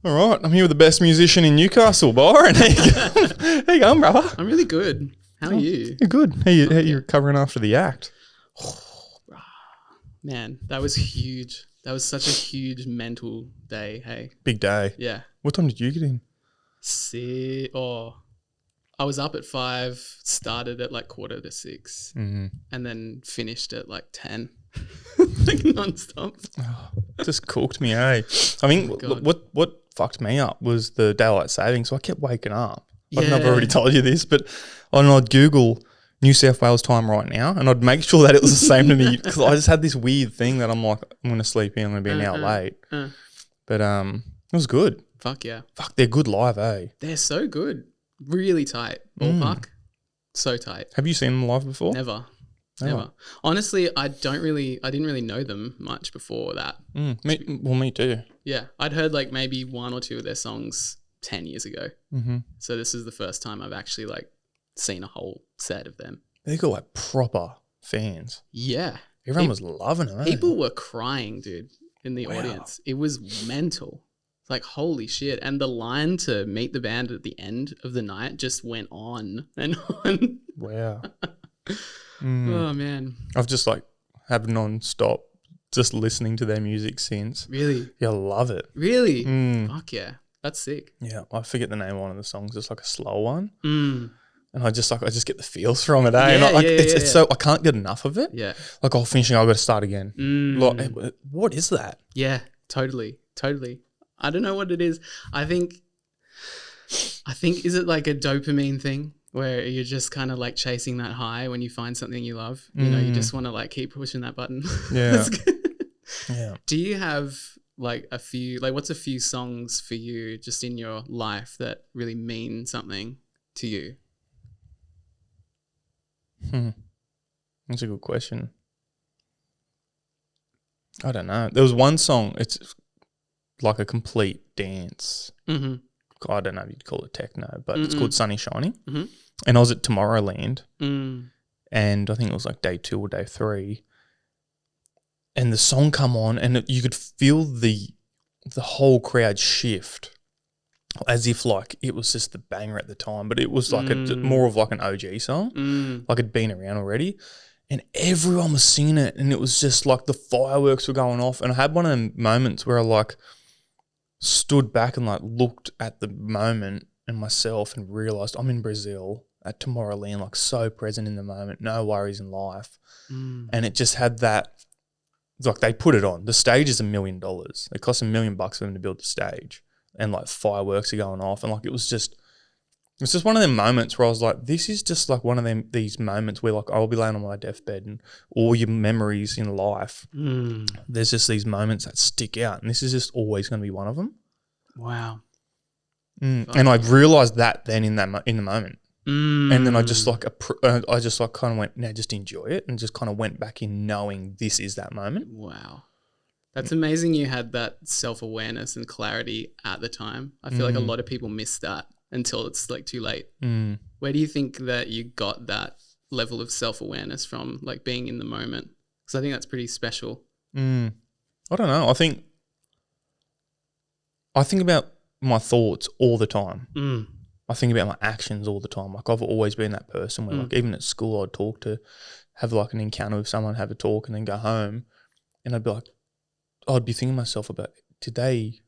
All right, I'm here with the best musician in Newcastle, Byron. How you going, brother? I'm really good. How are you? You're good. How you recovering after the act? Man, that was huge. That was such a huge mental day. Hey. Big day. Yeah. What time did you get in? I was up at 5, started at like 5:45, Mm-hmm. and then finished at like 10. Like non-stop. Just cooked me, eh? I mean, what fucked me up was the daylight saving, so I kept waking up. I don't know if I've already told you this, but I'd Google New South Wales time right now, and I'd make sure that it was the same to me because I just had this weird thing that I'm like, I'm going to sleep in, I'm going to be an hour late. But it was good. Fuck yeah. Fuck, they're good live, eh? They're so good. Really tight. Ballpark. So tight. Have you seen them live before? Never. Honestly, I didn't really know them much before that. Me too. Yeah. I'd heard like maybe one or two of their songs 10 years ago. Mm-hmm. So this is the first time I've actually like seen a whole set of them. They got like proper fans. Yeah. Everyone was loving it. People were crying, dude, in the audience. It was mental. It's like, holy shit. And the line to meet the band at the end of the night just went on and on. Wow. Oh, man. I've just like have non-stop just listening to their music since. Really? Yeah, I love it. Really? Fuck yeah. That's sick. Yeah, I forget the name of one of the songs. It's like a slow one. Mm. And I just get the feels from it, eh? Yeah, and it's so I can't get enough of it. Yeah. Like I'll finish and I've got to start again. Like, what is that? Yeah, totally. I don't know what it is. I think is it like a dopamine thing where you're just kind of like chasing that high when you find something you love? You know, you just want to like keep pushing that button. Yeah. Yeah. Do you have like what's a few songs for you just in your life that really mean something to you? That's a good question. I don't know. There was one song, it's like a complete dance. Mm-hmm. I don't know if you'd call it techno, but it's called Sunny Shining. Mm-hmm. And I was at Tomorrowland, and I think it was like day 2 or day 3. And the song come on, and you could feel the whole crowd shift, as if like it was just the banger at the time. But it was like more of like an OG song, like it'd been around already. And everyone was singing it, and it was just like the fireworks were going off. And I had one of them moments where I like stood back and like looked at the moment and myself and realised I'm in Brazil at Tomorrowland, like so present in the moment, no worries in life. And it just had that, like they put it on. The stage is $1 million. It cost $1 million for them to build the stage, and like fireworks are going off, and like it's just one of them moments where I was like, this is just like one of these moments where like I'll be laying on my deathbed and all your memories in life, there's just these moments that stick out, and this is just always going to be one of them. Wow. And I realised that then in the moment. And then I just like kind of went, now just enjoy it, and just kind of went back in knowing this is that moment. Wow. That's amazing you had that self-awareness and clarity at the time. I feel like a lot of people miss that until it's like too late. Where do you think that you got that level of self-awareness from, like being in the moment? Because I think that's pretty special. I don't know. I think about my thoughts all the time. I think about my actions all the time. Like I've always been that person where like even at school I'd have like an encounter with someone, have a talk, and then go home, and I'd be thinking to myself about, did they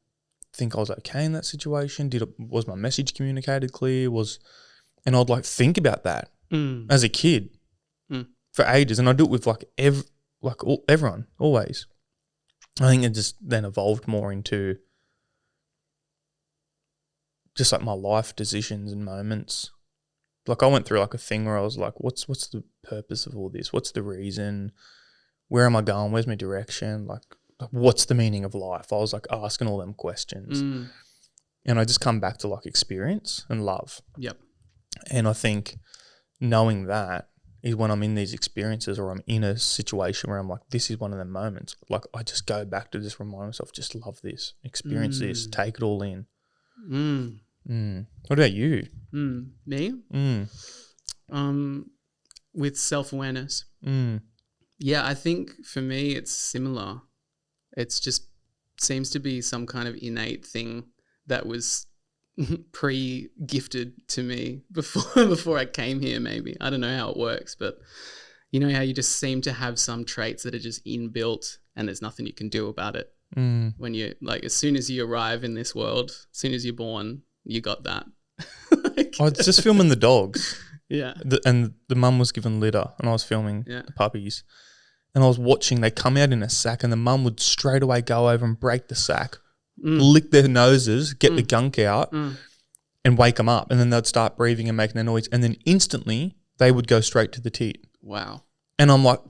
think I was okay in that situation? Was my message communicated clear? And I'd like think about that as a kid for ages, and I do it with like everyone always. I think it just then evolved more into just like my life decisions and moments. Like I went through like a thing where I was like, what's the purpose of all this? What's the reason? Where am I going? Where's my direction? Like what's the meaning of life? I was like asking all them questions. And I just come back to like experience and love. Yep. And I think knowing that is when I'm in these experiences, or I'm in a situation where I'm like, this is one of the moments. Like I just go back to just remind myself, just love this, experience this, take it all in. What about you? Me? With self-awareness. Yeah, I think for me it's similar. It's just seems to be some kind of innate thing that was pre-gifted to me before I came here. Maybe I don't know how it works, but you know how you just seem to have some traits that are just inbuilt, and there's nothing you can do about it. When you like, as soon as you arrive in this world, as soon as you're born, you got that. I was just filming the dogs. Yeah. And the mum was given litter, and I was filming the puppies. And I was watching, they come out in a sack, and the mum would straight away go over and break the sack, lick their noses, get the gunk out, and wake them up. And then they'd start breathing and making a noise. And then instantly, they would go straight to the teat. Wow. And I'm like,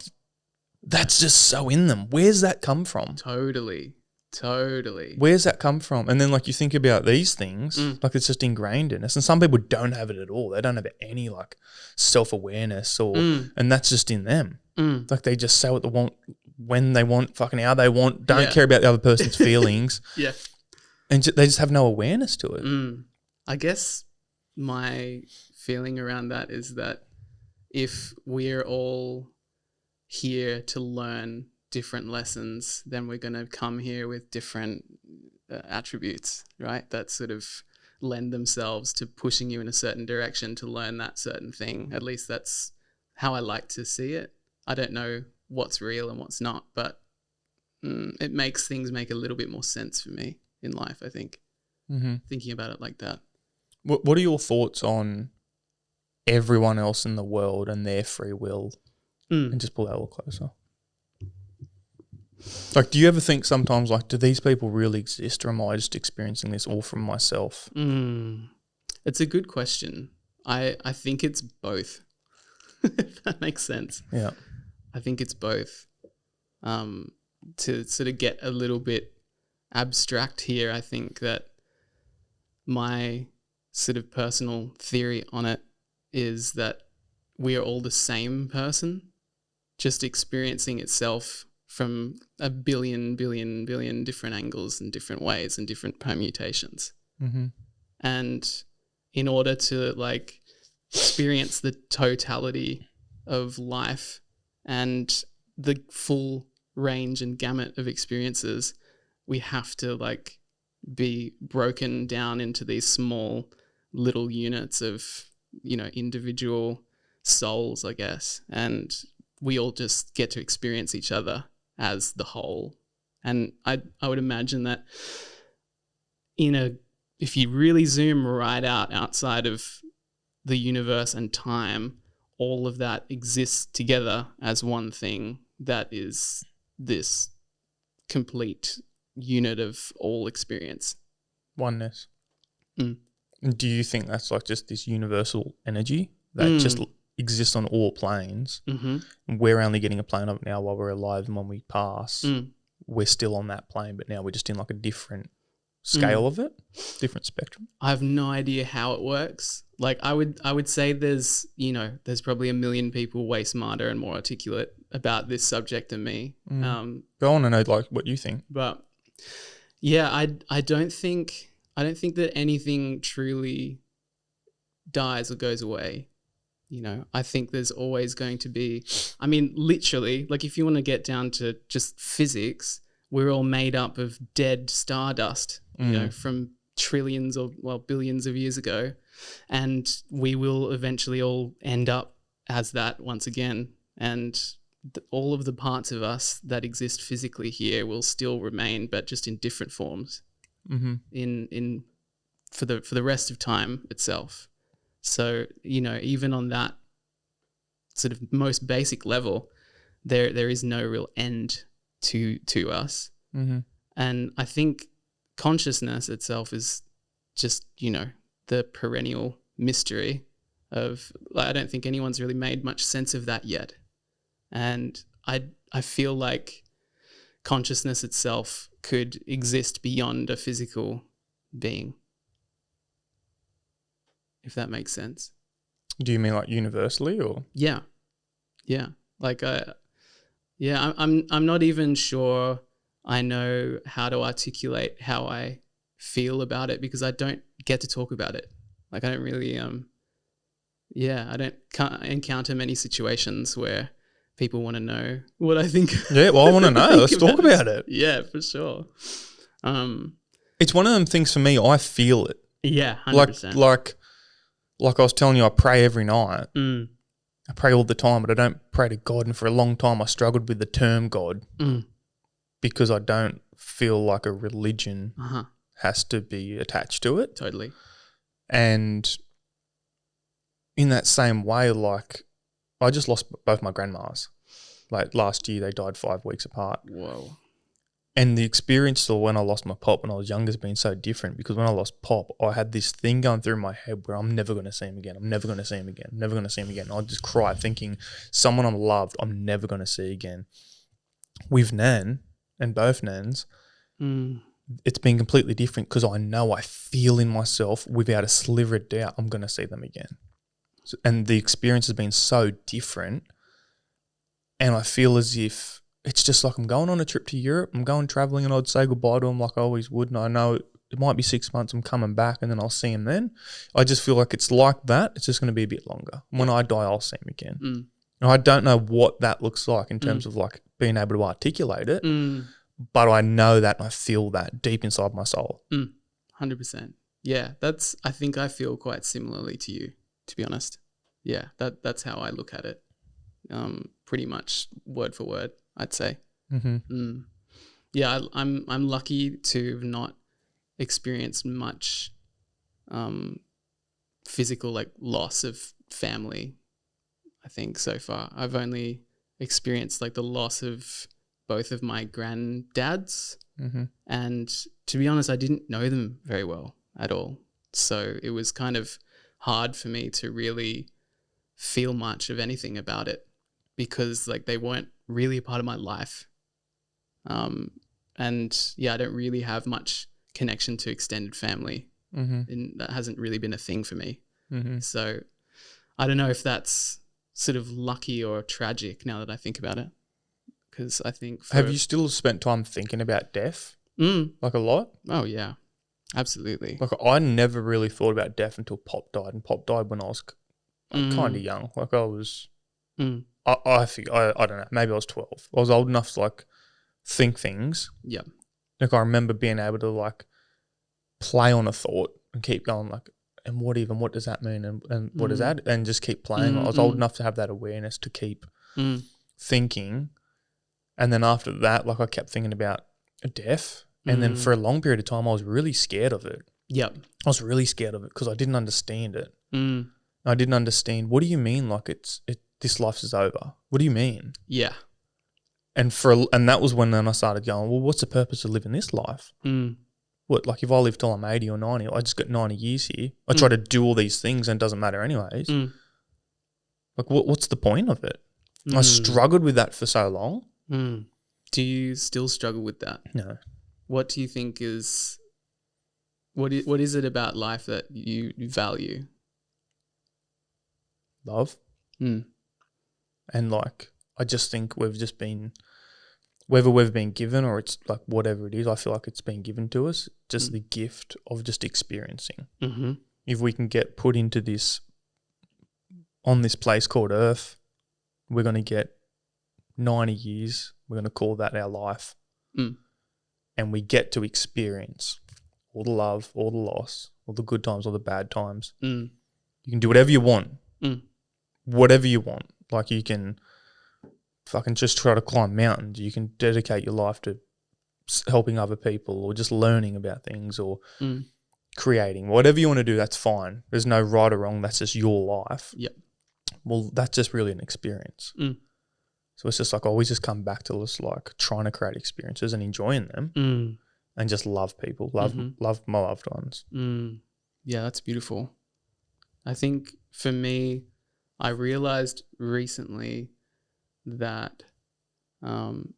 that's just so in them. Where's that come from? Totally. Where's that come from? And then like you think about these things, like it's just ingrained in us. And some people don't have it at all. They don't have any like self-awareness and that's just in them. Like they just say what they want, when they want, fucking how they want, don't care about the other person's feelings. Yeah. And they just have no awareness to it. I guess my feeling around that is that if we're all here to learn different lessons, then we're going to come here with different attributes, right? That sort of lend themselves to pushing you in a certain direction to learn that certain thing. At least that's how I like to see it. I don't know what's real and what's not, but it makes things make a little bit more sense for me in life, I think, thinking about it like that. What are your thoughts on everyone else in the world and their free will? And just pull that a little closer. Like, do you ever think sometimes, like, do these people really exist, or am I just experiencing this all from myself? It's a good question. I think it's both, if that makes sense. Yeah. I think it's both. To sort of get a little bit abstract here, I think that my sort of personal theory on it is that we are all the same person, just experiencing itself from a billion different angles and different ways and different permutations. And in order to like experience the totality of life and the full range and gamut of experiences, we have to like be broken down into these small little units of, you know, individual souls, I guess. And we all just get to experience each other as the whole. And I would imagine that if you really zoom right outside of the universe and time, all of that exists together as one thing that is this complete unit of all experience. Oneness. And do you think that's like just this universal energy that just exists on all planes? And we're only getting a plane of it now while we're alive, and when we pass, we're still on that plane, but now we're just in like a different scale of it, different spectrum. I have no idea how it works. Like I would say there's probably a million people way smarter and more articulate about this subject than me. But I want to know like what you think. But yeah, I don't think that anything truly dies or goes away. You know, I think there's always going to be, I mean, literally, like if you want to get down to just physics, we're all made up of dead stardust, you know, from trillions or billions of years ago. And we will eventually all end up as that once again. And all of the parts of us that exist physically here will still remain, but just in different forms for the rest of time itself. So, you know, even on that sort of most basic level, there is no real end to us. And I think consciousness itself is just, you know, the perennial mystery of, like, I don't think anyone's really made much sense of that yet. And I feel like consciousness itself could exist beyond a physical being, if that makes sense. Do you mean like universally, or? Yeah. Like, I'm not even sure I know how to articulate how I feel about it, because I don't get to talk about it. Like, I don't really, can't encounter many situations where people want to know what I think. Yeah, well, I want to know. Let's talk about it. Yeah, for sure. It's one of them things for me, I feel it. Yeah, 100%. Like I was telling you, I pray every night. Mm. I pray all the time, but I don't pray to God. And for a long time, I struggled with the term God because I don't feel like a religion has to be attached to it. Totally. And in that same way, like, I just lost both my grandmas. Like, last year, they died 5 weeks apart. Whoa. And the experience of when I lost my pop when I was younger has been so different, because when I lost pop, I had this thing going through my head where I'm never going to see him again. I'm never going to see him again. I'm never going to see him again. And I'd just cry thinking, someone I'm loved, I'm never going to see again. With Nan and both Nans, it's been completely different, because I feel in myself without a sliver of doubt I'm going to see them again. And the experience has been so different, and I feel as if it's just like I'm going on a trip to Europe, I'm going traveling, and I'd say goodbye to them like I always would, and I know it might be 6 months, I'm coming back, and then I'll see him then. I just feel like it's like that. It's just going to be a bit longer. When I die, I'll see him again. And I don't know what that looks like in terms of like being able to articulate it, but I know that and I feel that deep inside my soul. 100%. Yeah, I think I feel quite similarly to you, to be honest. Yeah, that's how I look at it. Pretty much word for word, I'd say. Yeah, I'm lucky to have not experienced much physical like loss of family. I think so far I've only experienced like the loss of both of my granddads, and to be honest, I didn't know them very well at all. So it was kind of hard for me to really feel much of anything about it, because like they weren't really a part of my life. And yeah, I don't really have much connection to extended family, and that hasn't really been a thing for me. So I don't know if that's sort of lucky or tragic now that I think about it, because I think have you still spent time thinking about death? Like a lot? Oh yeah, absolutely. Like, I never really thought about death until Pop died, and Pop died when I was kind of young. Like, I was I think I don't know, maybe I was 12. I was old enough to like think things. Yeah. Like, I remember being able to like play on a thought and keep going like, and what does that mean, and what is that, and just keep playing. I was old enough to have that awareness to keep thinking. And then after that, like, I kept thinking about death, and then for a long period of time I was really scared of it. I was really scared of it because I didn't understand it. I didn't understand, what do you mean like this life is over? What do you mean? Yeah. And that was when then I started going, well, what's the purpose of living this life? What, like, if I live till I'm 80 or 90, I just got 90 years here. I try to do all these things and it doesn't matter anyways. Like, what's the point of it? I struggled with that for so long. Do you still struggle with that? No. What do you think is what is it about life that you value? Love. And like, I just think we've just been, whether we've been given or it's like whatever it is, I feel like it's been given to us, just the gift of just experiencing. If we can get put into this, on this place called Earth, we're going to get 90 years, we're going to call that our life. And we get to experience all the love, all the loss, all the good times, all the bad times. You can do whatever you want. Whatever you want. Like, you can fucking just try to climb mountains. You can dedicate your life to helping other people, or just learning about things, or creating. Whatever you want to do, that's fine. There's no right or wrong. That's just your life. Well, that's just really an experience. So it's just like, I always just come back to this, like, trying to create experiences and enjoying them, and just love people, love my loved ones. Yeah, that's beautiful. I think for me, I realized recently that when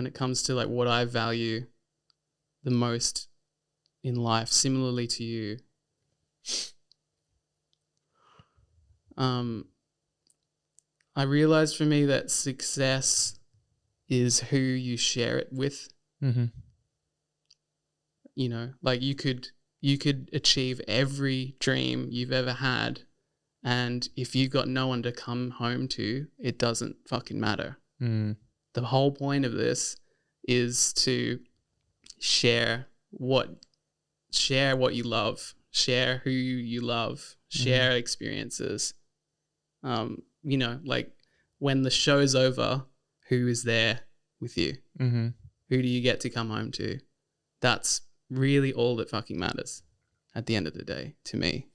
it comes to like what I value the most in life, similarly to you, I realized for me that success is who you share it with. You know, like you could achieve every dream you've ever had, and if you got no one to come home to, it doesn't fucking matter. The whole point of this is to share what you love, share who you love, share experiences. You know, like when the show's over, who is there with you? Mm-hmm. Who do you get to come home to? That's really all that fucking matters at the end of the day to me.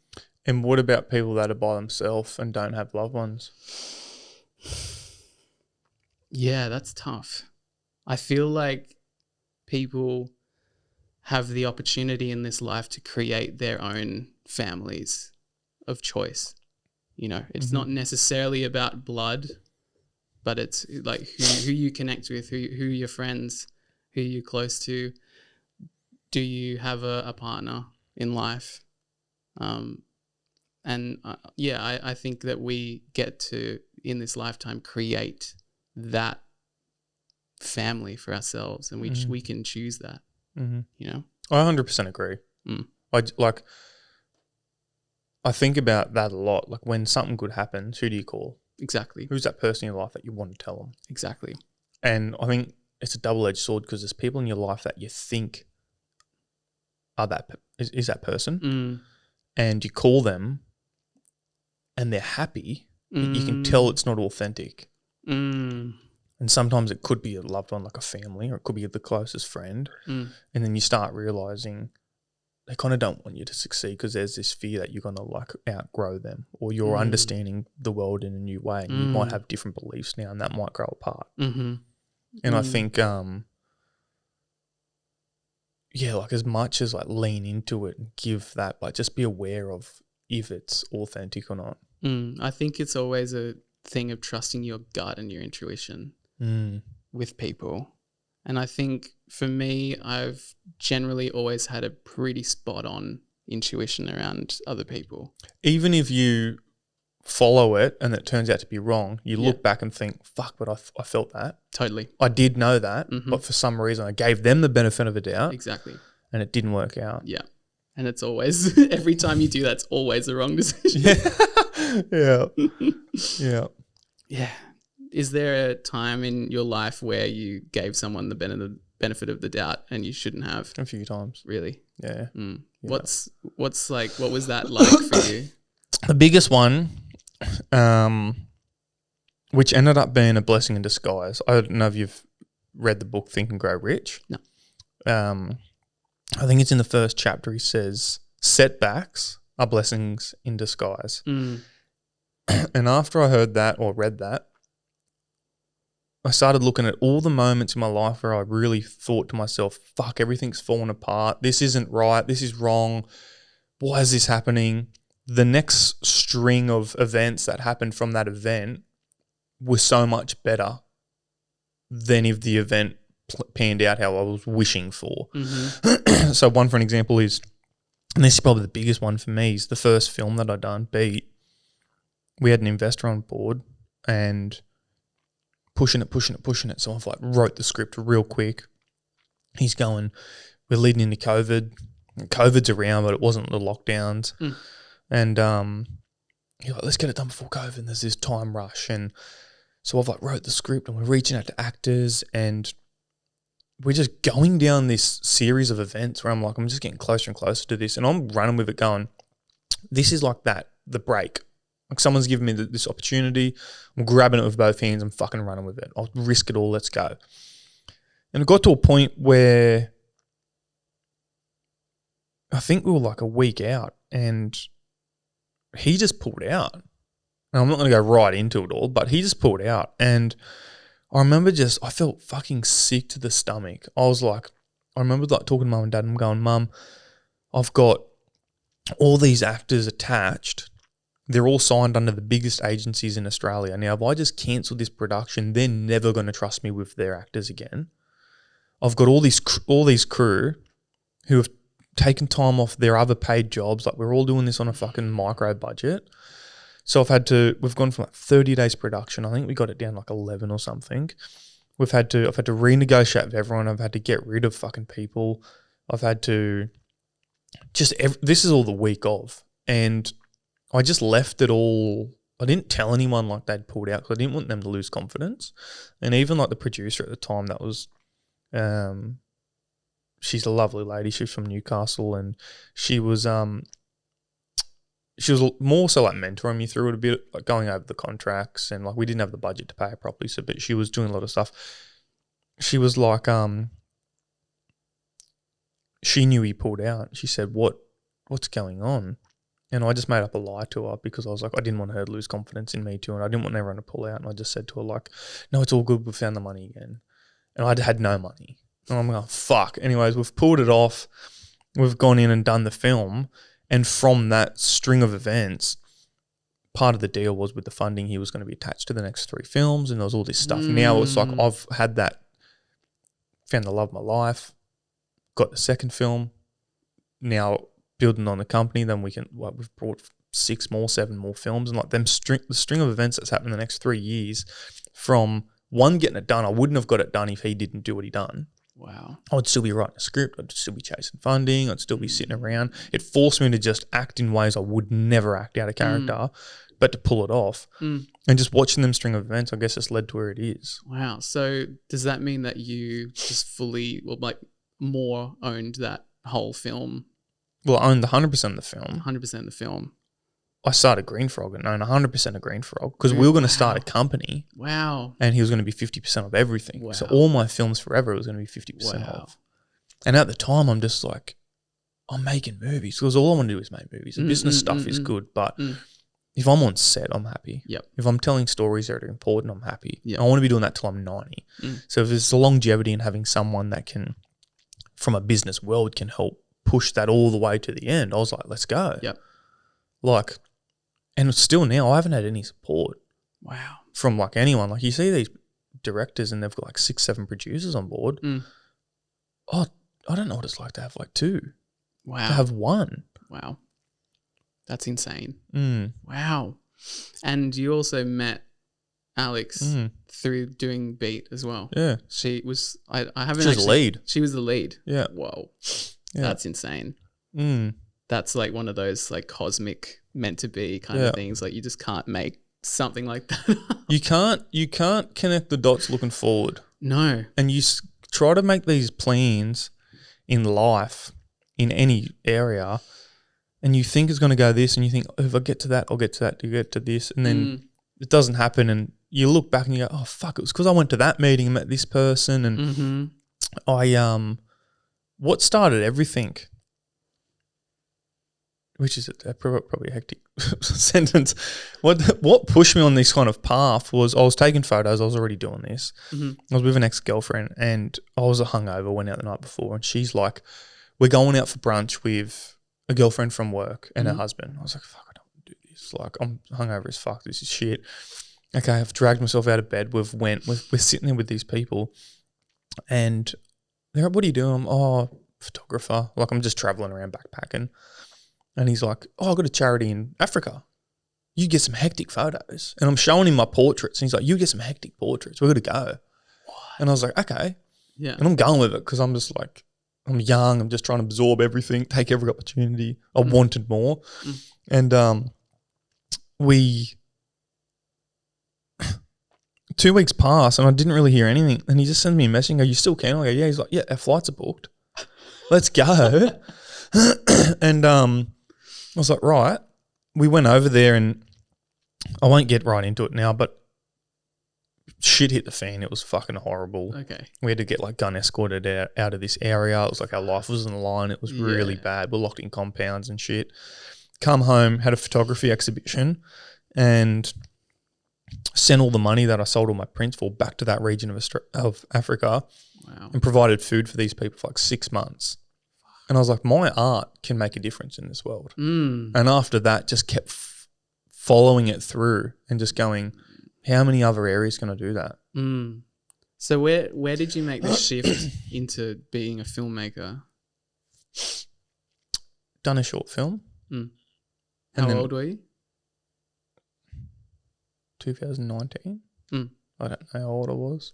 And what about people that are by themselves and don't have loved ones? Yeah, that's tough. I feel like people have the opportunity in this life to create their own families of choice. You know, it's not necessarily about blood, but it's like who you connect with, who your friends, who you're close to. Do you have a partner in life? I think that we get to, in this lifetime, create that family for ourselves, and we can choose that. Mm-hmm. You know, I 100% agree. I think about that a lot. Like when something good happens, who do you call? Exactly. Who's that person in your life that you want to tell them? Exactly. And I think it's a double-edged sword because there's people in your life that you think are is that person, and you call them, and they're happy. You can tell it's not authentic. And sometimes it could be a loved one, like a family, or it could be the closest friend. And then you start realizing they kind of don't want you to succeed because there's this fear that you're going to like outgrow them, or you're understanding the world in a new way, and you might have different beliefs now, and that might grow apart. And I think, like as much as like lean into it and give that, like just be aware of if it's authentic or not. I think it's always a thing of trusting your gut and your intuition with people. And I think for me, I've generally always had a pretty spot on intuition around other people. Even if you follow it and it turns out to be wrong, you look back and think, fuck, but I felt that. Totally. I did know that, but for some reason I gave them the benefit of the doubt. Exactly. And it didn't work out. Yeah. And it's always, every time you do that, it's always the wrong decision. Yeah. Yeah. Is there a time in your life where you gave someone the benefit of the doubt and you shouldn't have? A few times. Really? Yeah. What was that like for you? The biggest one, which ended up being a blessing in disguise. I don't know if you've read the book Think and Grow Rich. No. I think it's in the first chapter. He says, setbacks are blessings in disguise. And after I heard that or read that, I started looking at all the moments in my life where I really thought to myself, fuck, everything's fallen apart. This isn't right. This is wrong. Why is this happening? The next string of events that happened from that event was so much better than if the event panned out how I was wishing for. So one, for an example, is, and this is probably the biggest one for me, is the first film that I done, Beat. We had an investor on board and pushing it. So I've like wrote the script real quick. He's going, we're leading into COVID. COVID's around, but it wasn't the lockdowns. And he's like, let's get it done before COVID. And there's this time rush. And so I've like wrote the script and we're reaching out to actors and we're just going down this series of events where I'm like, I'm just getting closer and closer to this. And I'm running with it going, this is like that, the break. Like someone's giving me this opportunity. I'm grabbing it with both hands. I'm fucking running with it. I'll risk it all. Let's go. And it got to a point where I think we were like a week out and he just pulled out. And I'm not going to go right into it all, but he just pulled out. And I remember I felt fucking sick to the stomach. I remember like talking to mum and dad and I'm going, Mum, I've got all these actors attached. They're all signed under the biggest agencies in Australia. Now, if I just cancel this production, they're never going to trust me with their actors again. I've got all these crew who have taken time off their other paid jobs. Like we're all doing this on a fucking micro budget. So we've gone from like 30 days production. I think we got it down like 11 or something. I've had to renegotiate with everyone. I've had to get rid of fucking people. I've had to this is all the week of. And I just left it all. I didn't tell anyone like they'd pulled out because I didn't want them to lose confidence. And even like the producer at the time that was she's a lovely lady. She's from Newcastle, and she was more so like mentoring me through it a bit, like going over the contracts, and like we didn't have the budget to pay her properly, so but she was doing a lot of stuff. She was like, she knew he pulled out. She said, what's going on? And I just made up a lie to her because I was like, I didn't want her to lose confidence in me too, and I didn't want everyone to pull out. And I just said to her like, no, it's all good. We found the money again. And I had no money. And I'm like, fuck. Anyways, we've pulled it off. We've gone in and done the film. And from that string of events, part of the deal was with the funding, he was going to be attached to the next 3 films, and there was all this stuff. Now it's like I've had that, found the love of my life, got the second film, now building on the company, then we've brought 6 more, 7 more films, and like the string of events that's happened in the next 3 years from one, getting it done. I wouldn't have got it done if he didn't do what he done. Wow. I would still be writing a script. I'd still be chasing funding. I'd still be sitting around. It forced me to just act in ways I would never act out of character, but to pull it off. And just watching them string of events, I guess it's led to where it is. Wow. So does that mean that you just fully, more owned that whole film? Well, I owned 100% of the film. 100% of the film. I started Green Frog and owned 100% of Green Frog because we were going to start a company. Wow. And he was going to be 50% of everything. Wow. So all my films forever was going to be 50% off. And at the time, I'm just like, I'm making movies because all I want to do is make movies. The business stuff is good, but if I'm on set, I'm happy. Yep. If I'm telling stories that are important, I'm happy. Yep. I want to be doing that till I'm 90. So if there's a longevity in having someone that can, from a business world, can help push that all the way to the end, I was like, let's go. Yep. Like, and still now, I haven't had any support. Wow. From like anyone. Like you see these directors and they've got like 6, 7 producers on board. Oh, I don't know what it's like to have like 2. Wow. To have 1. Wow. That's insane. Mm. Wow. And you also met Alex through doing Beat as well. Yeah. She was, I haven't She was the lead. She was the lead. Yeah. Whoa. Yeah. That's insane. That's like one of those like cosmic meant to be kind of things. Like you just can't make something like that. You can't connect the dots looking forward. No. And you try to make these plans in life, in any area, and you think it's going to go this, and you think, oh, if I get to that, I'll get to that, to get to this, and then it doesn't happen, and you look back and you go, oh, fuck, it was because I went to that meeting and met this person, and what started everything, which is probably a hectic sentence, what pushed me on this kind of path was I was taking photos. I was already doing this. I was with an ex-girlfriend and I was hungover, went out the night before, and she's like, we're going out for brunch with a girlfriend from work and her husband. I was like, fuck, I don't want to do this. Like, I'm hungover as fuck. This is shit. Okay, I've dragged myself out of bed. We're sitting there with these people and they're like, what are you doing? I'm, photographer. Like, I'm just traveling around backpacking. And he's like, oh, I've got a charity in Africa. You get some hectic photos. And I'm showing him my portraits. And he's like, you get some hectic portraits. We're going to go. What? And I was like, okay. Yeah. And I'm going with it because I'm just like, I'm young. I'm just trying to absorb everything, take every opportunity. I wanted more. And we 2 weeks passed and I didn't really hear anything. And he just sends me a message and go, you still keen? I go, yeah. He's like, yeah, our flights are booked. Let's go. And I was like, right. We went over there and I won't get right into it now, but shit hit the fan. It was fucking horrible. Okay. We had to get like gun escorted out of this area. It was like our life was on the line. It was really bad. We're locked in compounds and shit. Come home, had a photography exhibition and sent all the money that I sold all my prints for back to that region of Africa. Wow. And provided food for these people for like 6 months. And I was like, my art can make a difference in this world. And after that, just kept following it through and just going, how many other areas can I do that? So where did you make the shift into being a filmmaker? Done a short film. How old were you? 2019. I don't know how old I was.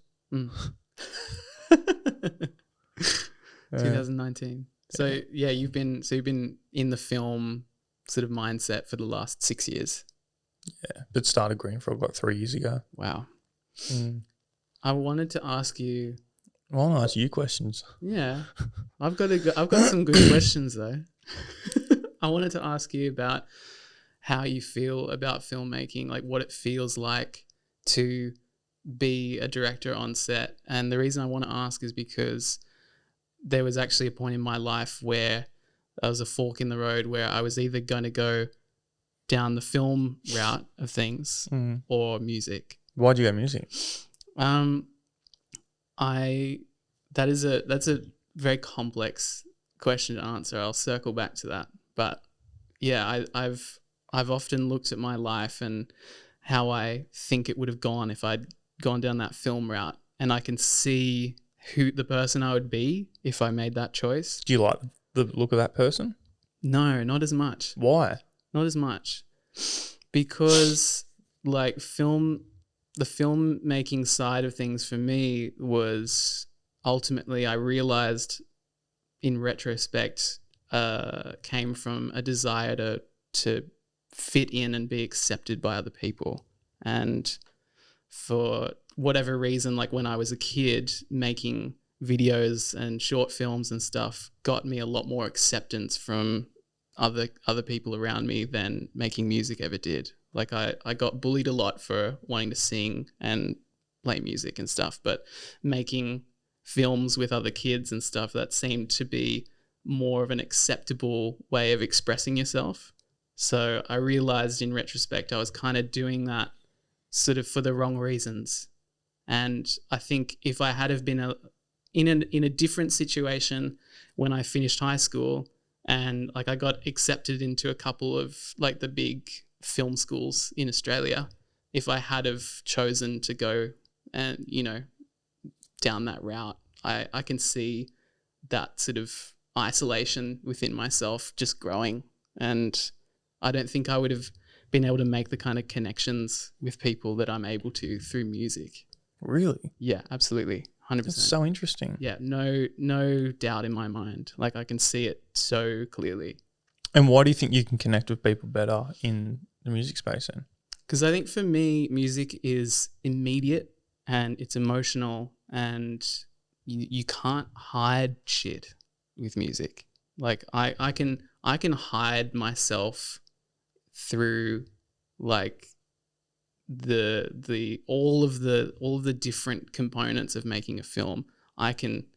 2019. So you've been in the film sort of mindset for the last 6 years. Yeah, but started Green Frog like 3 years ago. Wow. I wanted to ask you Well, I'll ask you questions. Yeah, I've got some good questions though. I wanted to ask you about how you feel about filmmaking, like what it feels like to be a director on set. And the reason I want to ask is because there was actually a point in my life where there was a fork in the road where I was either going to go down the film route of things or music. Why'd you go music? That's a very complex question to answer. I'll circle back to that. But yeah, I've often looked at my life and how I think it would have gone if I'd gone down that film route, and I can see who the person I would be if I made that choice. Do you like the look of that person? No, not as much. Why? Not as much. Because like the filmmaking side of things for me was ultimately, I realized in retrospect, came from a desire to fit in and be accepted by other people. And for whatever reason, like when I was a kid, making videos and short films and stuff got me a lot more acceptance from other people around me than making music ever did. Like I got bullied a lot for wanting to sing and play music and stuff, but making films with other kids and stuff, that seemed to be more of an acceptable way of expressing yourself. So I realized in retrospect I was kind of doing that sort of for the wrong reasons. And I think if I had have been in a different situation when I finished high school, and like I got accepted into a couple of like the big film schools in Australia, if I had have chosen to go and, down that route, I can see that sort of isolation within myself just growing. And I don't think I would have been able to make the kind of connections with people that I'm able to through music. Really? Yeah, absolutely. 100%. That's so interesting. Yeah, no doubt in my mind. Like I can see it so clearly. And why do you think you can connect with people better in the music space then? Because I think for me, music is immediate and it's emotional, and you can't hide shit with music. Like I can hide myself through like the all of the different components of making a film. I can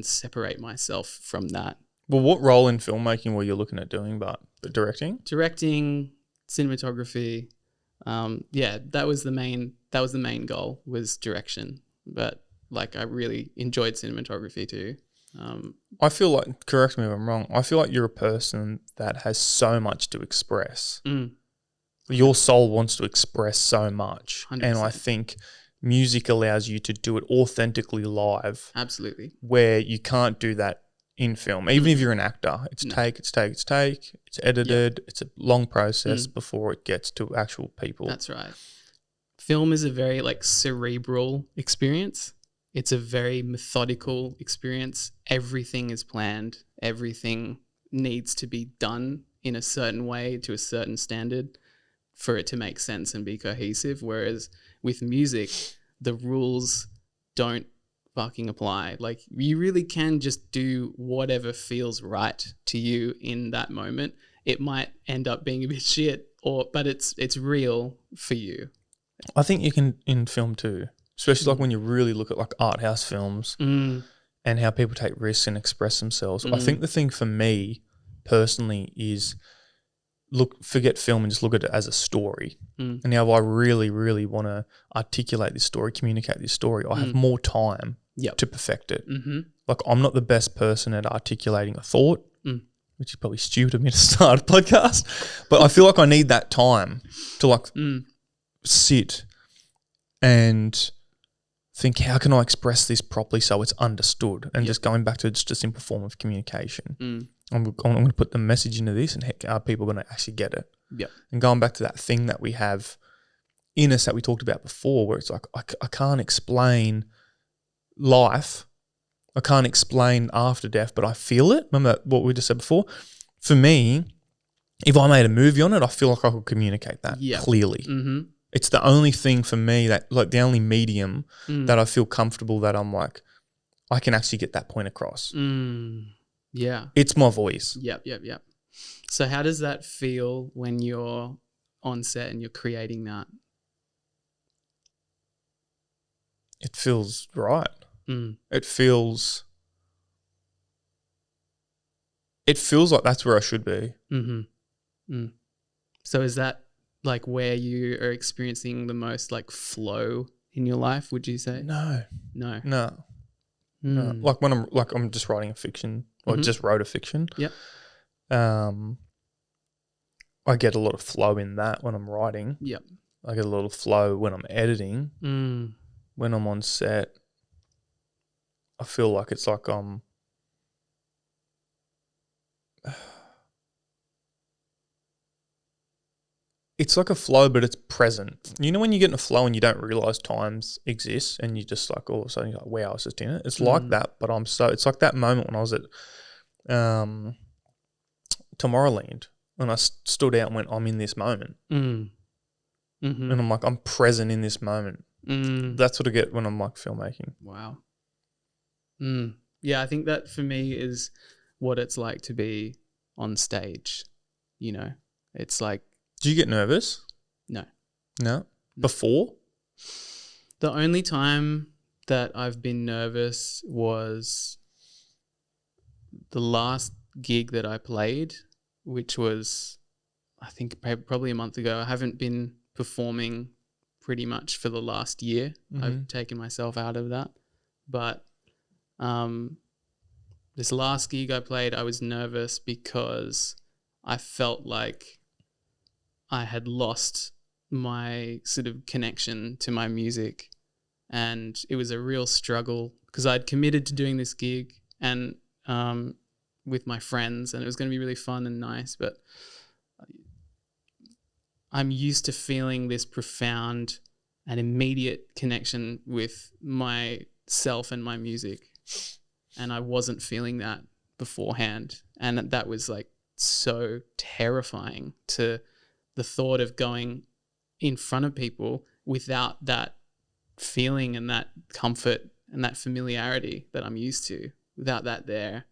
separate myself from that. Well, what role in filmmaking were you looking at doing, but directing? Directing, cinematography. That was the main goal, was direction. But like I really enjoyed cinematography too. I feel like, correct me if I'm wrong, I feel like you're a person that has so much to express. Your soul wants to express so much. 100%. And I think music allows you to do it authentically live. Absolutely. Where you can't do that in film. Even if you're an actor, it's edited, it's a long process before it gets to actual people. That's right. Film is a very like cerebral experience. It's a very methodical experience. Everything is planned. Everything needs to be done in a certain way to a certain standard for it to make sense and be cohesive. Whereas with music, the rules don't fucking apply. Like you really can just do whatever feels right to you in that moment. It might end up being a bit shit, but it's real for you. I think you can in film too. Especially like when you really look at like art house films and how people take risks and express themselves. I think the thing for me personally is forget film and just look at it as a story. And now if I really, really want to articulate this story, communicate this story, I have more time to perfect it. Like I'm not the best person at articulating a thought, which is probably stupid of me to start a podcast, but I feel like I need that time to like sit and think, how can I express this properly so it's understood? And just going back to it's just a simple form of communication. I'm going to put the message into this, and heck, are people going to actually get it? Yeah. And going back to that thing that we have in us that we talked about before, where it's like, I can't explain life. I can't explain after death, but I feel it. Remember what we just said before? For me, if I made a movie on it, I feel like I could communicate that clearly. It's the only thing for me that, like the only medium that I feel comfortable that I'm like, I can actually get that point across. Yeah. It's my voice. Yep. So how does that feel when you're on set and you're creating that? It feels right. It feels like that's where I should be. So is that like where you are experiencing the most like flow in your life, would you say? No. No. Like when I'm just writing a fiction or just wrote a fiction. Yep. I get a lot of flow in that when I'm writing. Yep. I get a lot of flow when I'm editing. When I'm on set, I feel like it's like it's like a flow, but it's present. You know when you get in a flow and you don't realize times exist and you just like all of a sudden you're like, wow, I was just in it. It's like that, but it's like that moment when I was at Tomorrowland and I stood out and went, I'm in this moment. And I'm like, I'm present in this moment. That's what I get when I'm like filmmaking. Wow. Yeah, I think that for me is what it's like to be on stage. You know, it's like. Do you get nervous? No. Before? The only time that I've been nervous was the last gig that I played, which was, I think, probably a month ago. I haven't been performing pretty much for the last year. I've taken myself out of that. But this last gig I played, I was nervous because I felt like I had lost my sort of connection to my music, and it was a real struggle because I'd committed to doing this gig and with my friends, and it was going to be really fun and nice, but I'm used to feeling this profound and immediate connection with myself and my music, and I wasn't feeling that beforehand, and that was like so terrifying to the thought of going in front of people without that feeling and that comfort and that familiarity that I'm used to, without that there.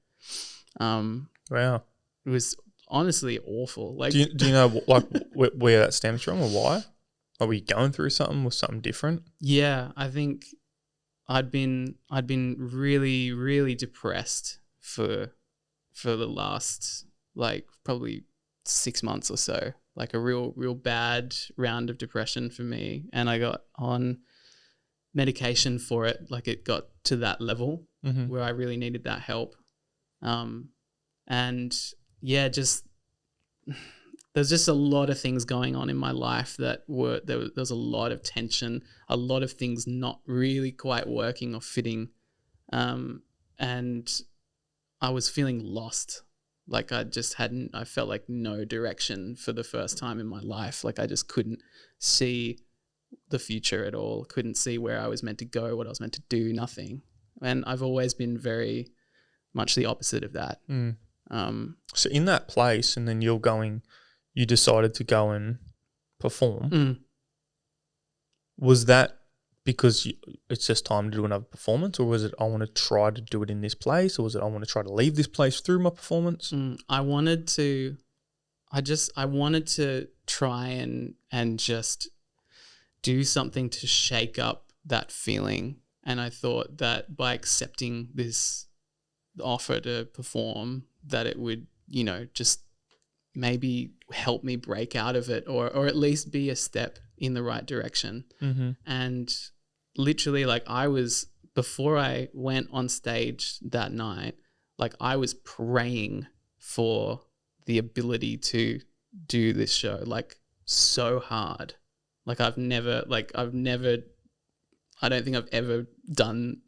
Wow. It was honestly awful. Like, do you know like where that stems from or why? Are we going through something or something different? Yeah, I think I'd been really, really depressed for the last like probably 6 months or so. Like a real bad round of depression for me, and I got on medication for it. Like it got to that level where I really needed that help. And yeah, just there's just a lot of things going on in my life that were there was a lot of tension, a lot of things not really quite working or fitting, and I was feeling lost. Like I felt like no direction for the first time in my life. Like I just couldn't see the future at all. Couldn't see where I was meant to go, what I was meant to do, nothing. And I've always been very much the opposite of that. So in that place, and then you decided to go and perform. Was that because it's just time to do another performance, or was it I want to try to do it in this place, or was it I want to try to leave this place through my performance? I wanted to try and just do something to shake up that feeling. And I thought that by accepting this offer to perform, that it would, just maybe help me break out of it, or at least be a step in the right direction. And literally, like before I went on stage that night, like I was praying for the ability to do this show, like so hard. Like I don't think I've ever done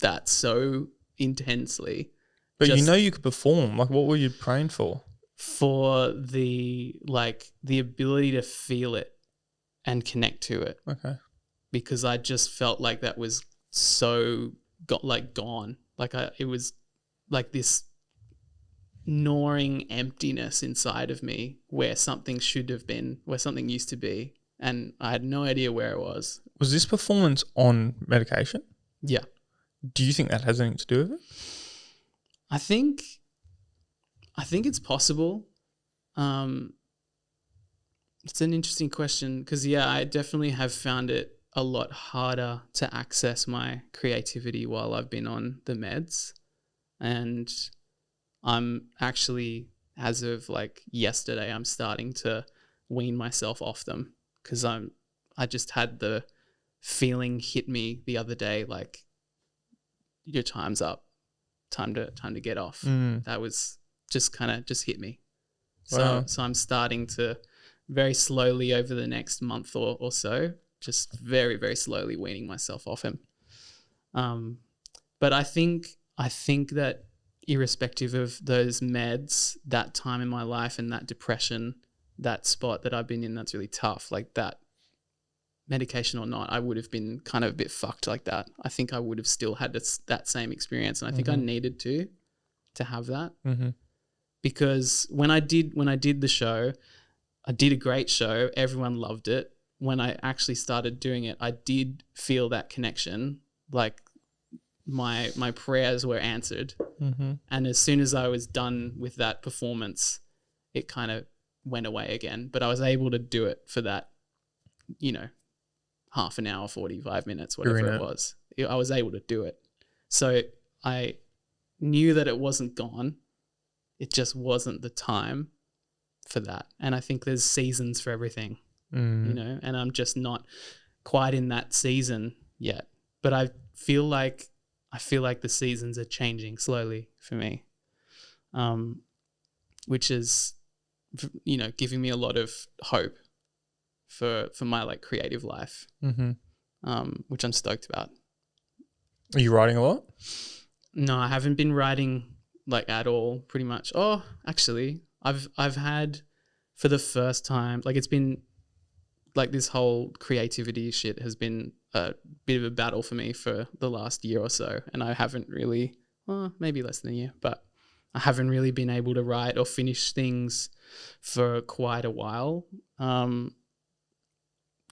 that so intensely. But you could perform. Like what were you praying for? For the ability to feel it and connect to it. Okay. Because I just felt like that was so gone. Like it was like this gnawing emptiness inside of me where something should have been, where something used to be, and I had no idea where it was. Was this performance on medication? Yeah. Do you think that has anything to do with it? I think it's possible. It's an interesting question because, I definitely have found it a lot harder to access my creativity while I've been on the meds. And I'm actually, as of like yesterday, I'm starting to wean myself off them because I just had the feeling hit me the other day, like, your time's up, time to get off. That was just kind of just hit me. So I'm starting to very slowly over the next month or so, just very, very slowly weaning myself off him. But I think that irrespective of those meds, that time in my life and that depression, that spot that I've been in that's really tough, like that, medication or not, I would have been kind of a bit fucked like that. I think I would have still had that same experience, and I think I needed to have that because when I did the show, I did a great show. Everyone loved it. When I actually started doing it, I did feel that connection. Like my prayers were answered, and as soon as I was done with that performance, it kind of went away again. But I was able to do it for that, half an hour, 45 minutes, whatever it was. I was able to do it. So I knew that it wasn't gone. It just wasn't the time for that. And I think there's seasons for everything, and I'm just not quite in that season yet. But I feel like the seasons are changing slowly for me, which is, giving me a lot of hope for my like creative life, which I'm stoked about. Are you writing a lot? No, I haven't been writing like at all, pretty much. Oh, actually, I've had for the first time, like it's been like this whole creativity shit has been a bit of a battle for me for the last year or so, and I haven't really, maybe less than a year, but I haven't really been able to write or finish things for quite a while.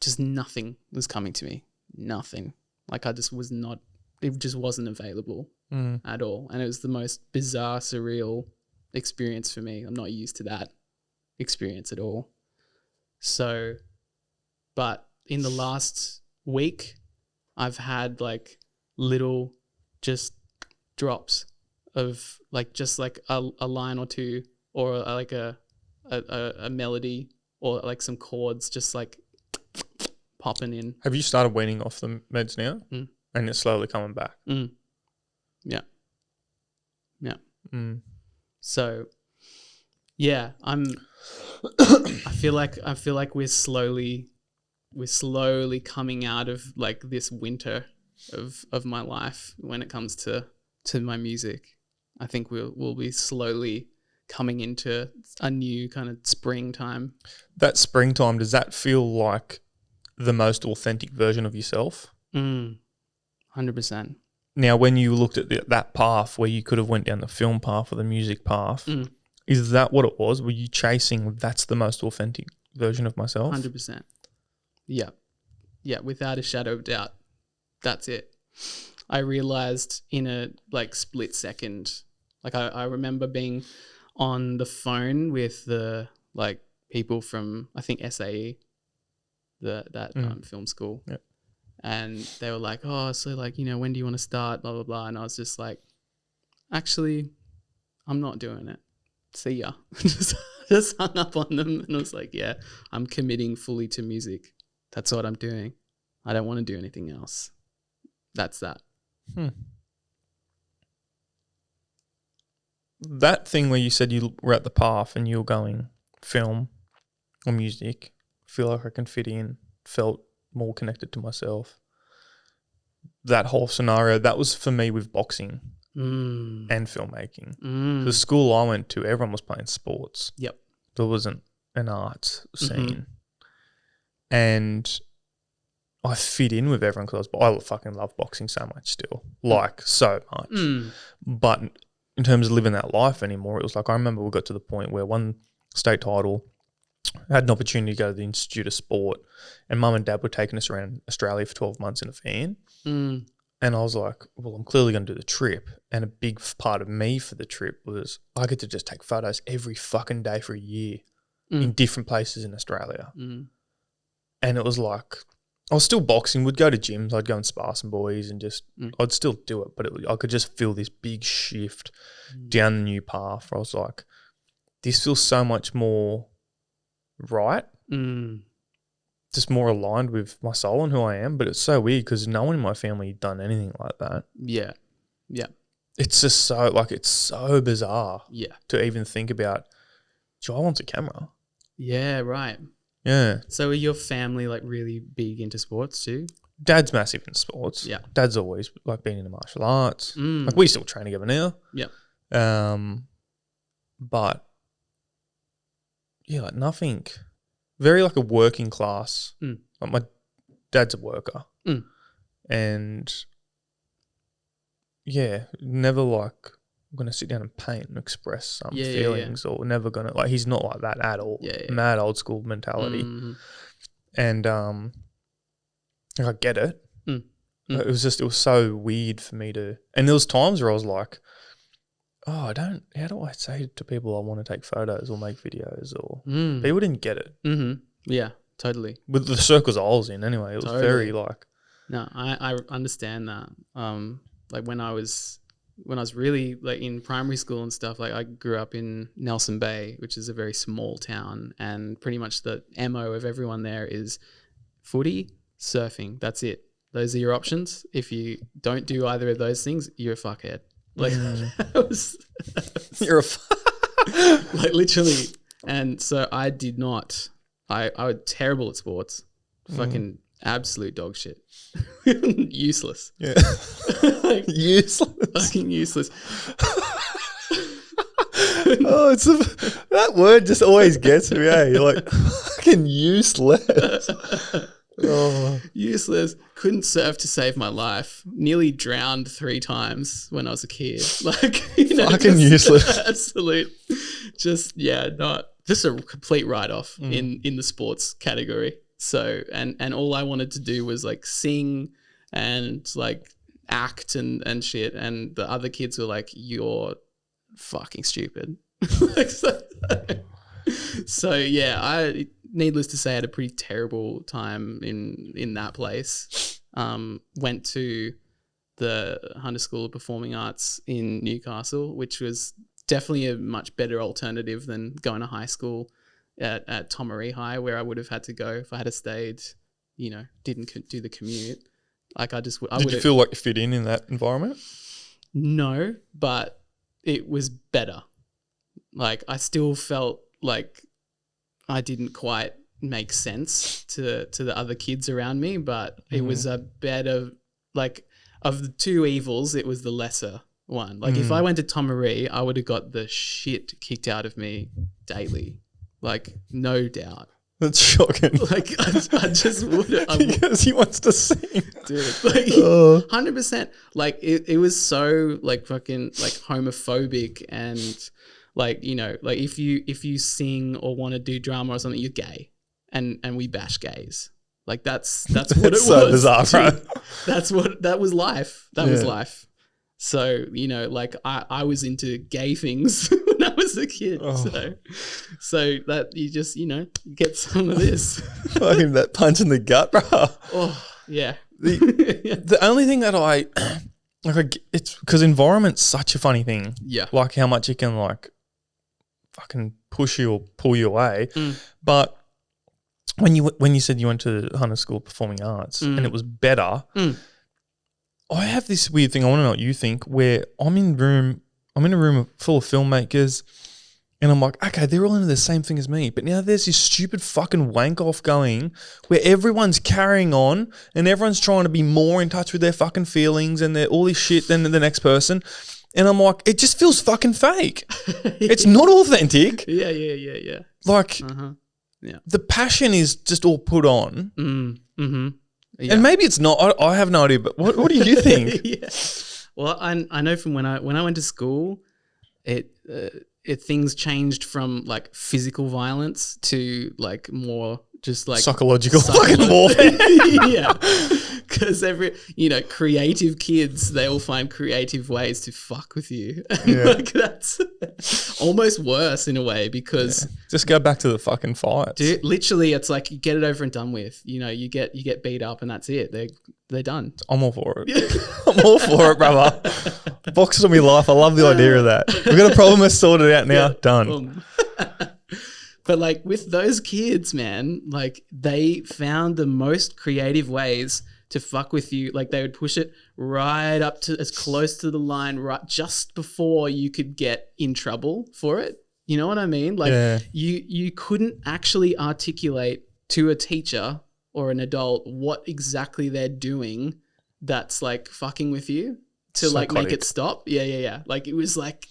Just nothing was coming to me. Nothing. Like I just was not, it just wasn't available at all. And it was the most bizarre, surreal experience for me. I'm not used to that experience at all. So, but in the last week, I've had like little just drops of like, just like a line or two, or like a melody, or like some chords just like popping in. Have you started weaning off the meds now? And it's slowly coming back? Yeah. So yeah, I feel like we're slowly coming out of like this winter of my life when it comes to my music. I think we'll be slowly coming into a new kind of springtime. That springtime, does that feel like the most authentic version of yourself? 100%. Now, when you looked at that path where you could have went down the film path or the music path, is that what it was? Were you chasing, that's the most authentic version of myself? 100%. Yeah. Yeah, without a shadow of doubt. That's it. I realized in a like split second, like I remember being on the phone with the like people from, I think, SAE, that film school. Yep. And they were like, oh, so like, when do you want to start, blah, blah, blah. And I was just like, actually, I'm not doing it. See ya. just hung up on them and I was like, yeah, I'm committing fully to music. That's what I'm doing. I don't want to do anything else. That's that. That thing where you said you were at the path and you were going film or music, feel like I can fit in, felt more connected to myself. That whole scenario, that was for me with boxing and filmmaking. The school I went to, everyone was playing sports. Yep. There wasn't an arts scene. And I fit in with everyone because I fucking love boxing so much still. Like, so much. But in terms of living that life anymore, it was like, I remember we got to the point where one state title, I had an opportunity to go to the Institute of Sport, and Mum and Dad were taking us around Australia for 12 months in a van. And I was like, well, I'm clearly going to do the trip. And a big part of me for the trip was I get to just take photos every fucking day for a year in different places in Australia. And it was like, I was still boxing. We'd go to gyms. I'd go and spar some boys and just, I'd still do it. But I could just feel this big shift down the new path. I was like, this feels so much more right. Just more aligned with my soul and who I am. But it's so weird because no one in my family had done anything like that. Yeah. Yeah. It's just so, like, it's so bizarre to even think about, Jye wants a camera. Yeah, right. Yeah. So are your family like really big into sports too? Dad's massive in sports. Yeah. Dad's always like been into martial arts. Like we still train together now. Yeah. But yeah, like nothing. Very like a working class. Like my dad's a worker. And yeah, never like I'm gonna sit down and paint and express some feelings or never gonna like he's not like that at all. Mad old school mentality. And like, I get it. It was so weird for me to, and there was times where I was like, oh, how do I say to people I want to take photos or make videos or people didn't get it. Yeah, totally. With the circles I was in anyway, it was very like. No, I understand that. Like when I was really like in primary school and stuff, like I grew up in Nelson Bay, which is a very small town, and pretty much the MO of everyone there is footy, surfing. That's it. Those are your options. If you don't do either of those things, you're a fuckhead. Like you're like literally. And so I did not. I was terrible at sports. Fucking absolute dog shit. Useless. Yeah. Like, useless. Fucking useless. Oh, that word just always gets me, eh? You're like, fucking useless. Oh. Useless. Couldn't surf to save my life. Nearly drowned 3 times when I was a kid. Like, fucking useless. Absolute. Just a complete write-off in the sports category. So, and all I wanted to do was like sing and like act and shit. And the other kids were like, you're fucking stupid. Like, so yeah, needless to say, I had a pretty terrible time in that place. Went to the Hunter School of Performing Arts in Newcastle, which was definitely a much better alternative than going to high school at Tomaree High, where I would have had to go if I had stayed, didn't do the commute. Like Did you feel like you fit in that environment? No, but it was better. Like I still felt like I didn't quite make sense to the other kids around me, but it was a better, like, of the two evils, it was the lesser one. Like if I went to Tomaree, I would have got the shit kicked out of me daily. Like, no doubt. That's shocking. Like, I just would have. Because he wants to sing. Dude, like, 100%. Like, it was so, like, fucking, like, homophobic and, like, like, if you sing or want to do drama or something, you're gay. And we bash gays. Like, that's what it was. So bizarre, bro. That was life. That was life. So, like, I was into gay things when I was a kid. Oh. So that you just, get some of this. Fucking that punch in the gut, bro. Oh, yeah. The only thing that it's because environment's such a funny thing. Yeah. Like how much it can, like, fucking push you or pull you away. But when you said you went to Hunter School of Performing Arts and it was better, I have this weird thing. I want to know what you think. Where I'm in a room full of filmmakers, and I'm like, okay, they're all into the same thing as me. But now there's this stupid fucking wank off going where everyone's carrying on and everyone's trying to be more in touch with their fucking feelings and all this shit than the next person. And I'm like, it just feels fucking fake. It's not authentic. Yeah. Like, the passion is just all put on. Yeah. And maybe it's not. I have no idea. But what do you think? Yeah. Well, I know from when I went to school, things changed from like physical violence to like more just like psychological fucking warfare. Yeah, because creative kids, they all find creative ways to fuck with you. Like that's almost worse in a way because just go back to the fucking fights. Dude, literally, it's like you get it over and done with. You get beat up and that's it. They're done. I'm all for it. I'm all for it, brother. Boxes on my life. I love the idea of that. We've got a problem. Let's sort it out now. Done. But like with those kids, man, like they found the most creative ways to fuck with you. Like they would push it right up to as close to the line, right just before you could get in trouble for it. You know what I mean? Like you couldn't actually articulate to a teacher or an adult what exactly they're doing that's like fucking with you to like make it stop. Yeah. Like it was like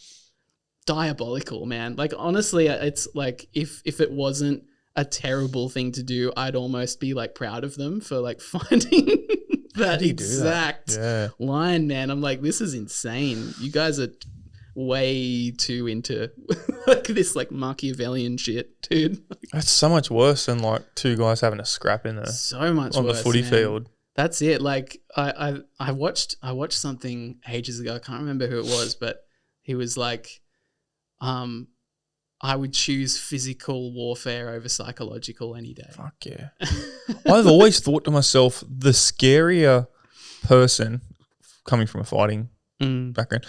diabolical, man. Like honestly, it's like if it wasn't a terrible thing to do, I'd almost be like proud of them for like finding that exact line, man. I'm like, this is insane. You guys are way too into like this like Machiavellian shit, dude. That's so much worse than like two guys having a scrap in there. So much on worse, the footy field. That's it. Like I watched something ages ago. I can't remember who it was, but he was like, I would choose physical warfare over psychological any day. Fuck yeah. I've always thought to myself, the scarier person coming from a fighting background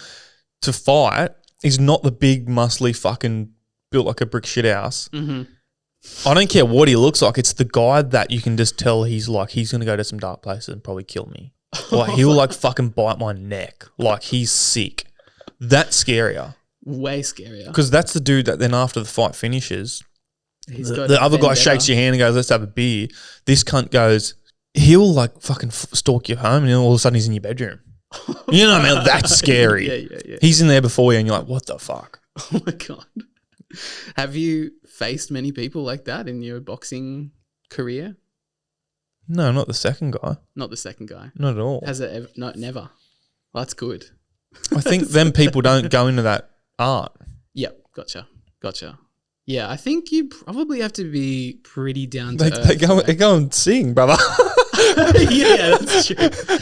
to fight is not the big, muscly fucking built like a brick shit house. I don't care what he looks like. It's the guy that you can just tell he's going to go to some dark places and probably kill me. Like he'll like fucking bite my neck. Like he's sick. That's scarier. Way scarier. Because that's the dude that then after the fight finishes, the other guy shakes your hand and goes, let's have a beer. This cunt goes, he'll like fucking stalk you home and then all of a sudden he's in your bedroom. You know what I mean? That's scary. Yeah. He's in there before you and you're like, what the fuck? Oh my God. Have you faced many people like that in your boxing career? No, not the second guy. Not the second guy. Not at all. Has it ever? No, never. Well, that's good. I think them people don't go into that art. Yep. Gotcha. Yeah, I think you probably have to be pretty down to earth. They go and sing, brother. Yeah, that's true.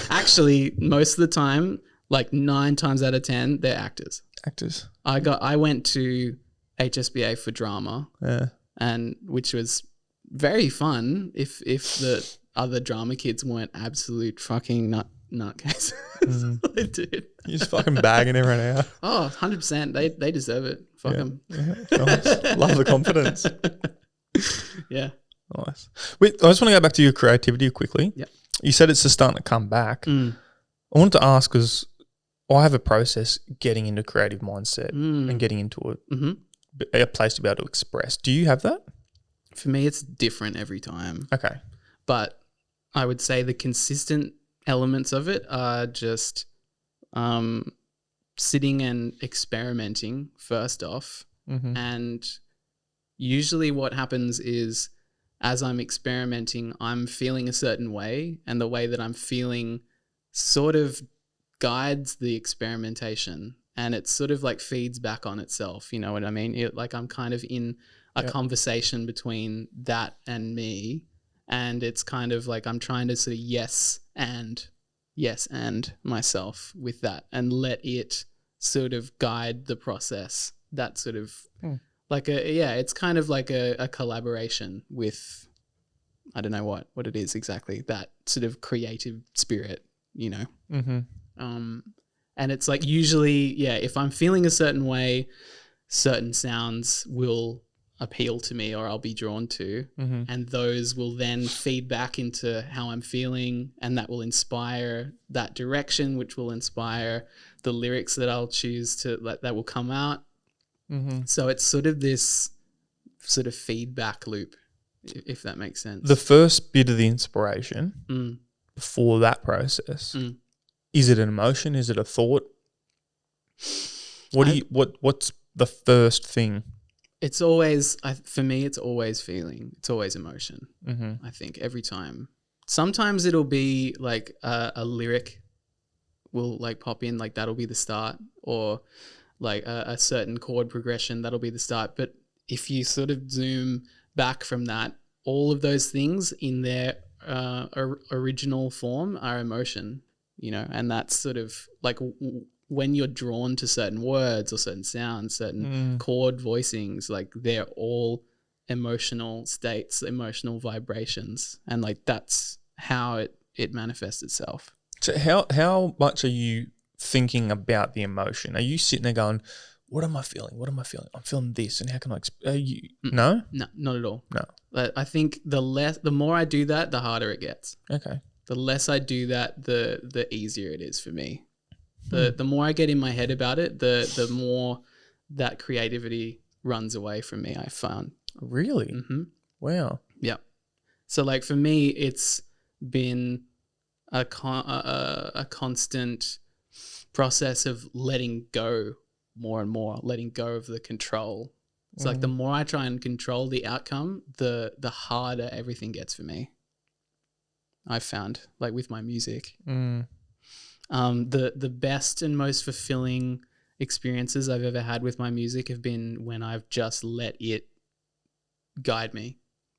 Actually, most of the time, like 9 times out of 10, they're actors. I went to HSBA for drama. Yeah. And which was very fun if the other drama kids weren't absolute fucking nutcases. Dude. You're just fucking bagging everyone out. Oh, 100%. They deserve it. Fuck them. Yeah. Nice. Love the confidence. Yeah. Nice. Wait, I just want to go back to your creativity quickly. Yeah. You said it's just starting to come back. I wanted to ask because I have a process getting into creative mindset and getting into a place to be able to express. Do you have that? For me, it's different every time. Okay. But I would say the consistent elements of it are just sitting and experimenting first off. And usually what happens is as I'm experimenting, I'm feeling a certain way, and the way that I'm feeling sort of guides the experimentation, and it sort of like feeds back on itself. You know what I mean? Like I'm kind of in a conversation between that and me, and it's kind of like I'm trying to sort of yes and myself with that and let it sort of guide the process. That sort of like it's kind of like a collaboration with, I don't know what it is exactly, that sort of creative spirit, you know? And it's like usually, if I'm feeling a certain way, certain sounds will appeal to me or I'll be drawn to, and those will then feed back into how I'm feeling, and that will inspire that direction, which will inspire the lyrics that I'll choose to that will come out. So it's sort of this sort of feedback loop, if that makes sense. The first bit of the inspiration before that process, is it an emotion? Is it a thought? What's the first thing? It's always, for me, it's always feeling. It's always emotion, I think, every time. Sometimes it'll be like a lyric will like pop in, like that'll be the start, or like a certain chord progression, that'll be the start. But if you sort of zoom back from that, all of those things in their original form are emotion, you know, and that's sort of like when you're drawn to certain words or certain sounds, certain chord voicings, like they're all emotional states, emotional vibrations, and like that's how it manifests itself. So how much are you thinking about the emotion? Are you sitting there going, what am I feeling? What am I feeling? I'm feeling this, and how can I? No, not at all. No. But I think the more I do that, the harder it gets. Okay. The less I do that, the easier it is for me. The more I get in my head about it, the more that creativity runs away from me, I found. Really? Mm-hmm. Wow. Yeah. So like for me, it's been a constant process of letting go more and more, letting go of the control. It's like the more I try and control the outcome, the harder everything gets for me. I've found, like with my music. The best and most fulfilling experiences I've ever had with my music have been when I've just let it guide me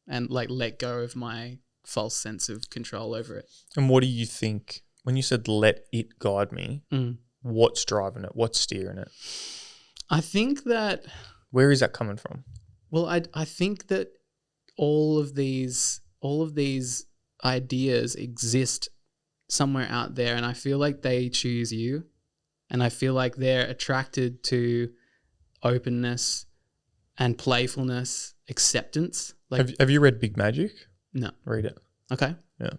and like let go of my false sense of control over it. And what do you think when you said let it guide me? What's driving it? What's steering it? I think that... Where is that coming from? Well, I think that all of these ideas exist somewhere out there, and I feel like they choose you, and I feel like they're attracted to openness and playfulness, acceptance. Like, have you read Big Magic? No. Read it. Okay. Yeah.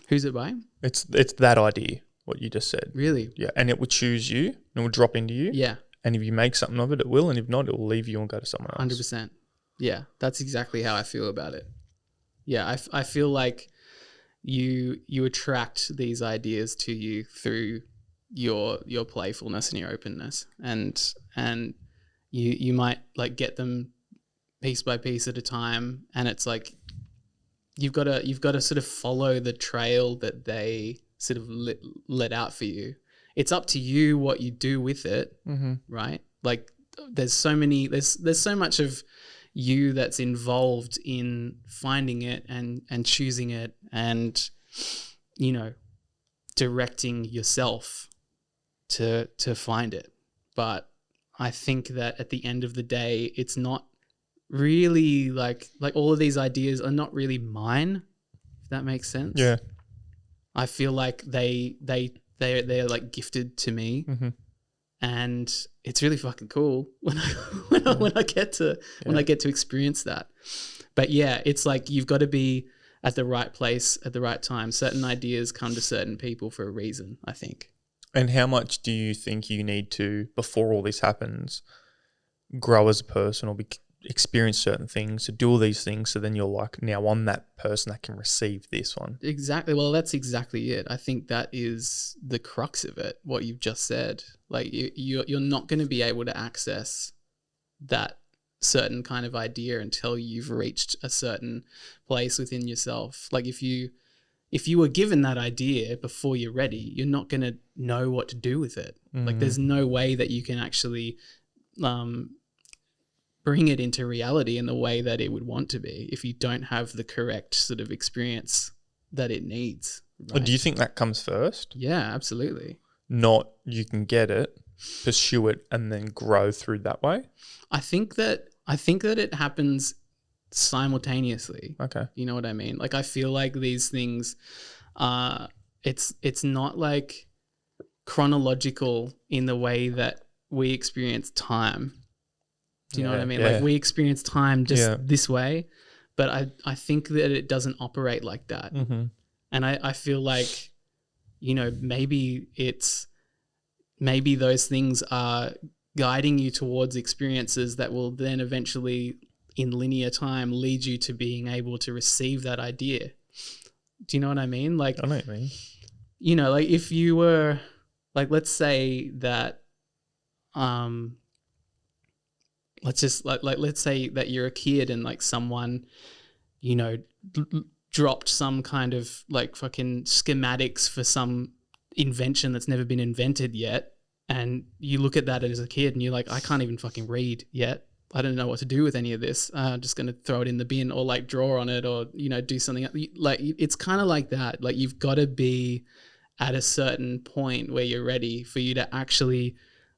Who's it by? It's that idea, what you just said. Really? Yeah, and it will choose you, and it will drop into you. Yeah. And if you make something of it, it will, and if not, it will leave you and go to someone else. 100%. Yeah, that's exactly how I feel about it. Yeah, I feel like you attract these ideas to you through your playfulness and your openness, and you might like get them piece by piece at a time, and it's like you've got to sort of follow the trail that they sort of let out for you. It's up to you what you do with it, right? Like there's so much of you that's involved in finding it and choosing it and, you know, directing yourself to find it. But I think that at the end of the day, it's not really like all of these ideas are not really mine, if that makes sense. Yeah. I feel like they're like gifted to me, and it's really fucking cool when I get to experience that. But yeah, it's like you've got to be at the right place at the right time. Certain ideas come to certain people for a reason, I think. And how much do you think you need to, before all this happens, grow as a person or experience certain things, to do all these things, so then you're like, now I'm that person that can receive this one? Exactly. Well, that's exactly it. I think that is the crux of it, what you've just said. Like you're not going to be able to access that certain kind of idea until you've reached a certain place within yourself. Like if you were given that idea before you're ready, you're not going to know what to do with it. Like there's no way that you can actually bring it into reality in the way that it would want to be if you don't have the correct sort of experience that it needs. Right? Do you think that comes first? Yeah, absolutely. Not you can get it, pursue it, and then grow through that way? I think that it happens simultaneously. Okay. You know what I mean? Like I feel like these things it's not like chronological in the way that we experience time. Do you know what I mean? Yeah. Like we experience time just this way, but I think that it doesn't operate like that. And I feel like, you know, maybe those things are guiding you towards experiences that will then eventually in linear time lead you to being able to receive that idea. Do you know what I mean? Like, I know what you mean. You know, like if you were like, let's say that, let's say that you're a kid and like someone, you know, dropped some kind of like fucking schematics for some invention that's never been invented yet. And you look at that as a kid and you're like, I can't even fucking read yet. I don't know what to do with any of this. I'm just going to throw it in the bin or like draw on it or, do something. Like it's kind of like that. Like you've got to be at a certain point where you're ready for you to actually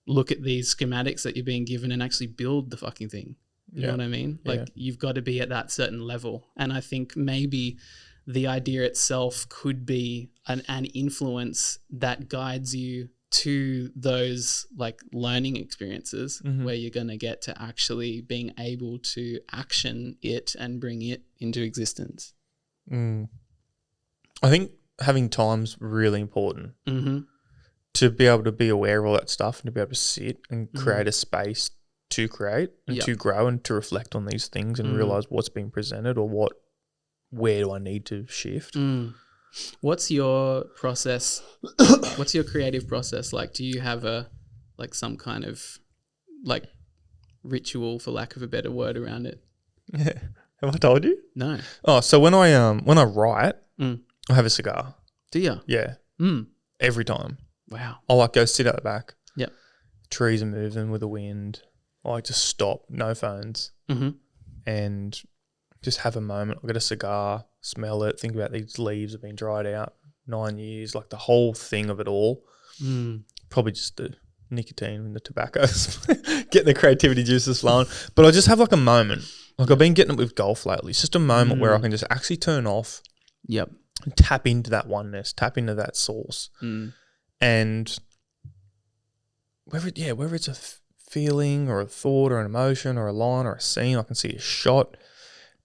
look at these schematics that you're being given and actually build the fucking thing. You know what I mean? Like you've got to be at that certain level. And I think maybe the idea itself could be an influence that guides you to those like learning experiences where you're going to get to actually being able to action it and bring it into existence. I think having time's really important to be able to be aware of all that stuff and to be able to sit and create a space to create and to grow and to reflect on these things and realize what's being presented or where do I need to shift. What's your process? What's your creative process like? Do you have some kind of like ritual, for lack of a better word, around it? Yeah. Have I told you? No. Oh, so when I write, I have a cigar. Do you? Yeah. Every time. Wow. I'll like go sit out the back. Yep. Trees are moving with the wind. I like just stop, no phones, and just have a moment. I'll get a cigar, smell it, think about these leaves have been dried out 9 years, like the whole thing of it all. Probably just the nicotine and the tobacco, getting the creativity juices flowing. But I just have like a moment. Like I've been getting it with golf lately. It's just a moment where I can just actually turn off. Yep. And tap into that oneness, tap into that source. And whether it's a feeling or a thought or an emotion or a line or a scene, I can see a shot.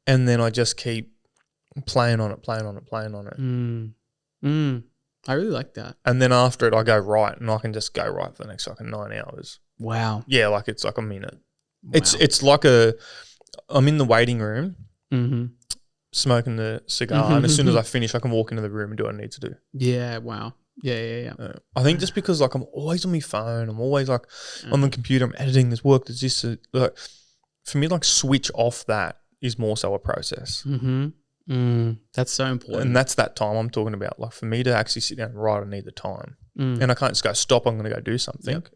And then I just keep playing on it. I really like that. And then after it, I go right, and I can just go right for the next 9 hours. Wow. Yeah, like it's like a minute. Wow. It's like I'm in the waiting room, smoking the cigar, and as soon as I finish, I can walk into the room and do what I need to do. Yeah. Wow. Yeah. I think just because like I'm always on my phone, I'm always like on the computer, I'm editing this work. There's this like for me, like switch off that is more so a process. That's so important. And that's that time I'm talking about. Like for me to actually sit down and write, I need the time. And I can't just go, stop, I'm going to go do something. Yep.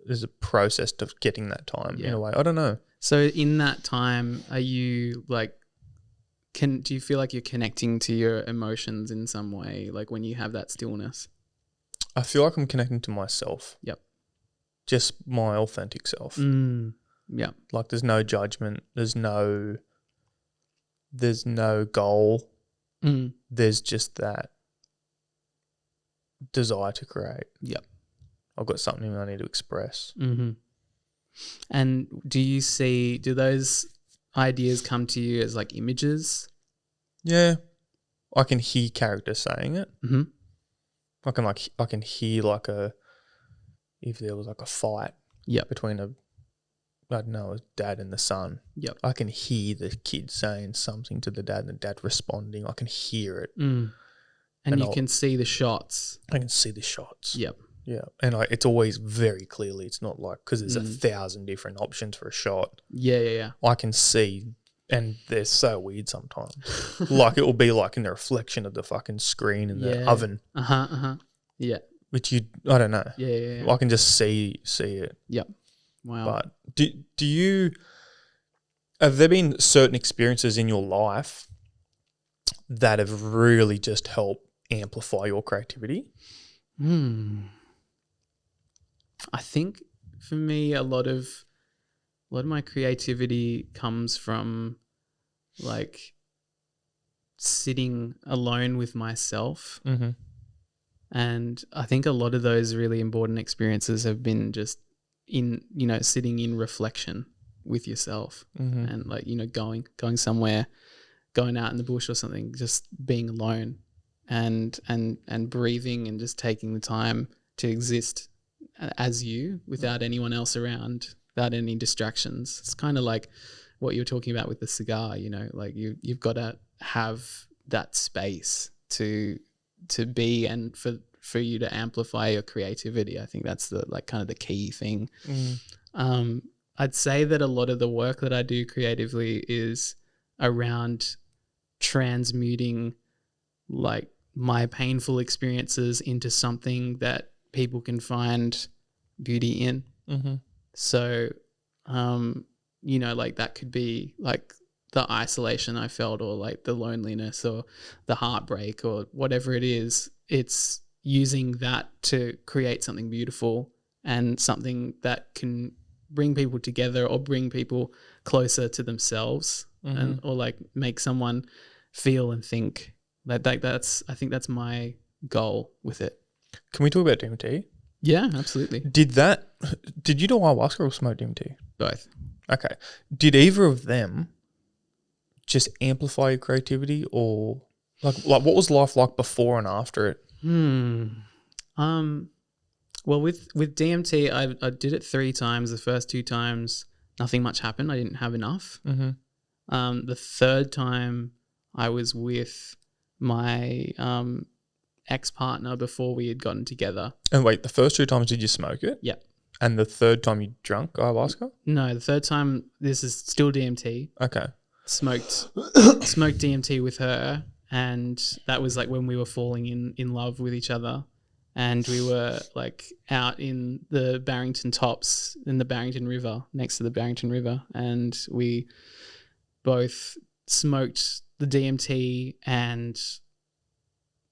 There's a process to getting that time in a way. I don't know. So in that time, are you like, do you feel like you're connecting to your emotions in some way? Like when you have that stillness? I feel like I'm connecting to myself. Yep. Just my authentic self. Yeah. Like there's no judgment. There's no goal. There's just that desire to create. Yep. I've got something I need to express. And do those ideas come to you as like images? Yeah. I can hear characters saying it. I can hear like if there was like a fight between a dad and the son. Yep. I can hear the kid saying something to the dad and the dad responding. I can hear it. And you can see the shots. I can see the shots. Yep. Yeah. And it's always very clearly. It's not like, because there's 1,000 different options for a shot. Yeah. I can see, and they're so weird sometimes. Like it will be like in the reflection of the fucking screen in the oven. Yeah. Which I don't know. Yeah. I can just see it. Yep. Wow. But do you, have there been certain experiences in your life that have really just helped amplify your creativity? I think for me, a lot of my creativity comes from like sitting alone with myself. And I think a lot of those really important experiences have been just in, sitting in reflection with yourself and like, going somewhere, going out in the bush or something, just being alone and breathing and just taking the time to exist as you without anyone else around, without any distractions. It's kind of like what you were talking about with the cigar, like you've got to have that space to be and for you to amplify your creativity. I think that's the like kind of the key thing. I'd say that a lot of the work that I do creatively is around transmuting like my painful experiences into something that people can find beauty in. So you know, like that could be like the isolation I felt, or like the loneliness, or the heartbreak, or whatever it is. It's using that to create something beautiful and something that can bring people together or bring people closer to themselves, and or like make someone feel and think. I think that's my goal with it. Can we talk about DMT? Yeah, absolutely. Did you do ayahuasca or smoke DMT? Both. Okay. Did either of them just amplify your creativity, or like what was life like before and after it? Well, with DMT, I did it 3 times. The first 2 times, nothing much happened. I didn't have enough. The third time, I was with my ex-partner before we had gotten together. And wait, the first 2 times did you smoke it? Yeah. And the third time you drank ayahuasca? No, the third time, this is still DMT. Okay. Smoked DMT with her, and that was like when we were falling in love with each other. And we were like out in the Barrington Tops in the Barrington River, next to the Barrington River. And we both smoked the DMT, and,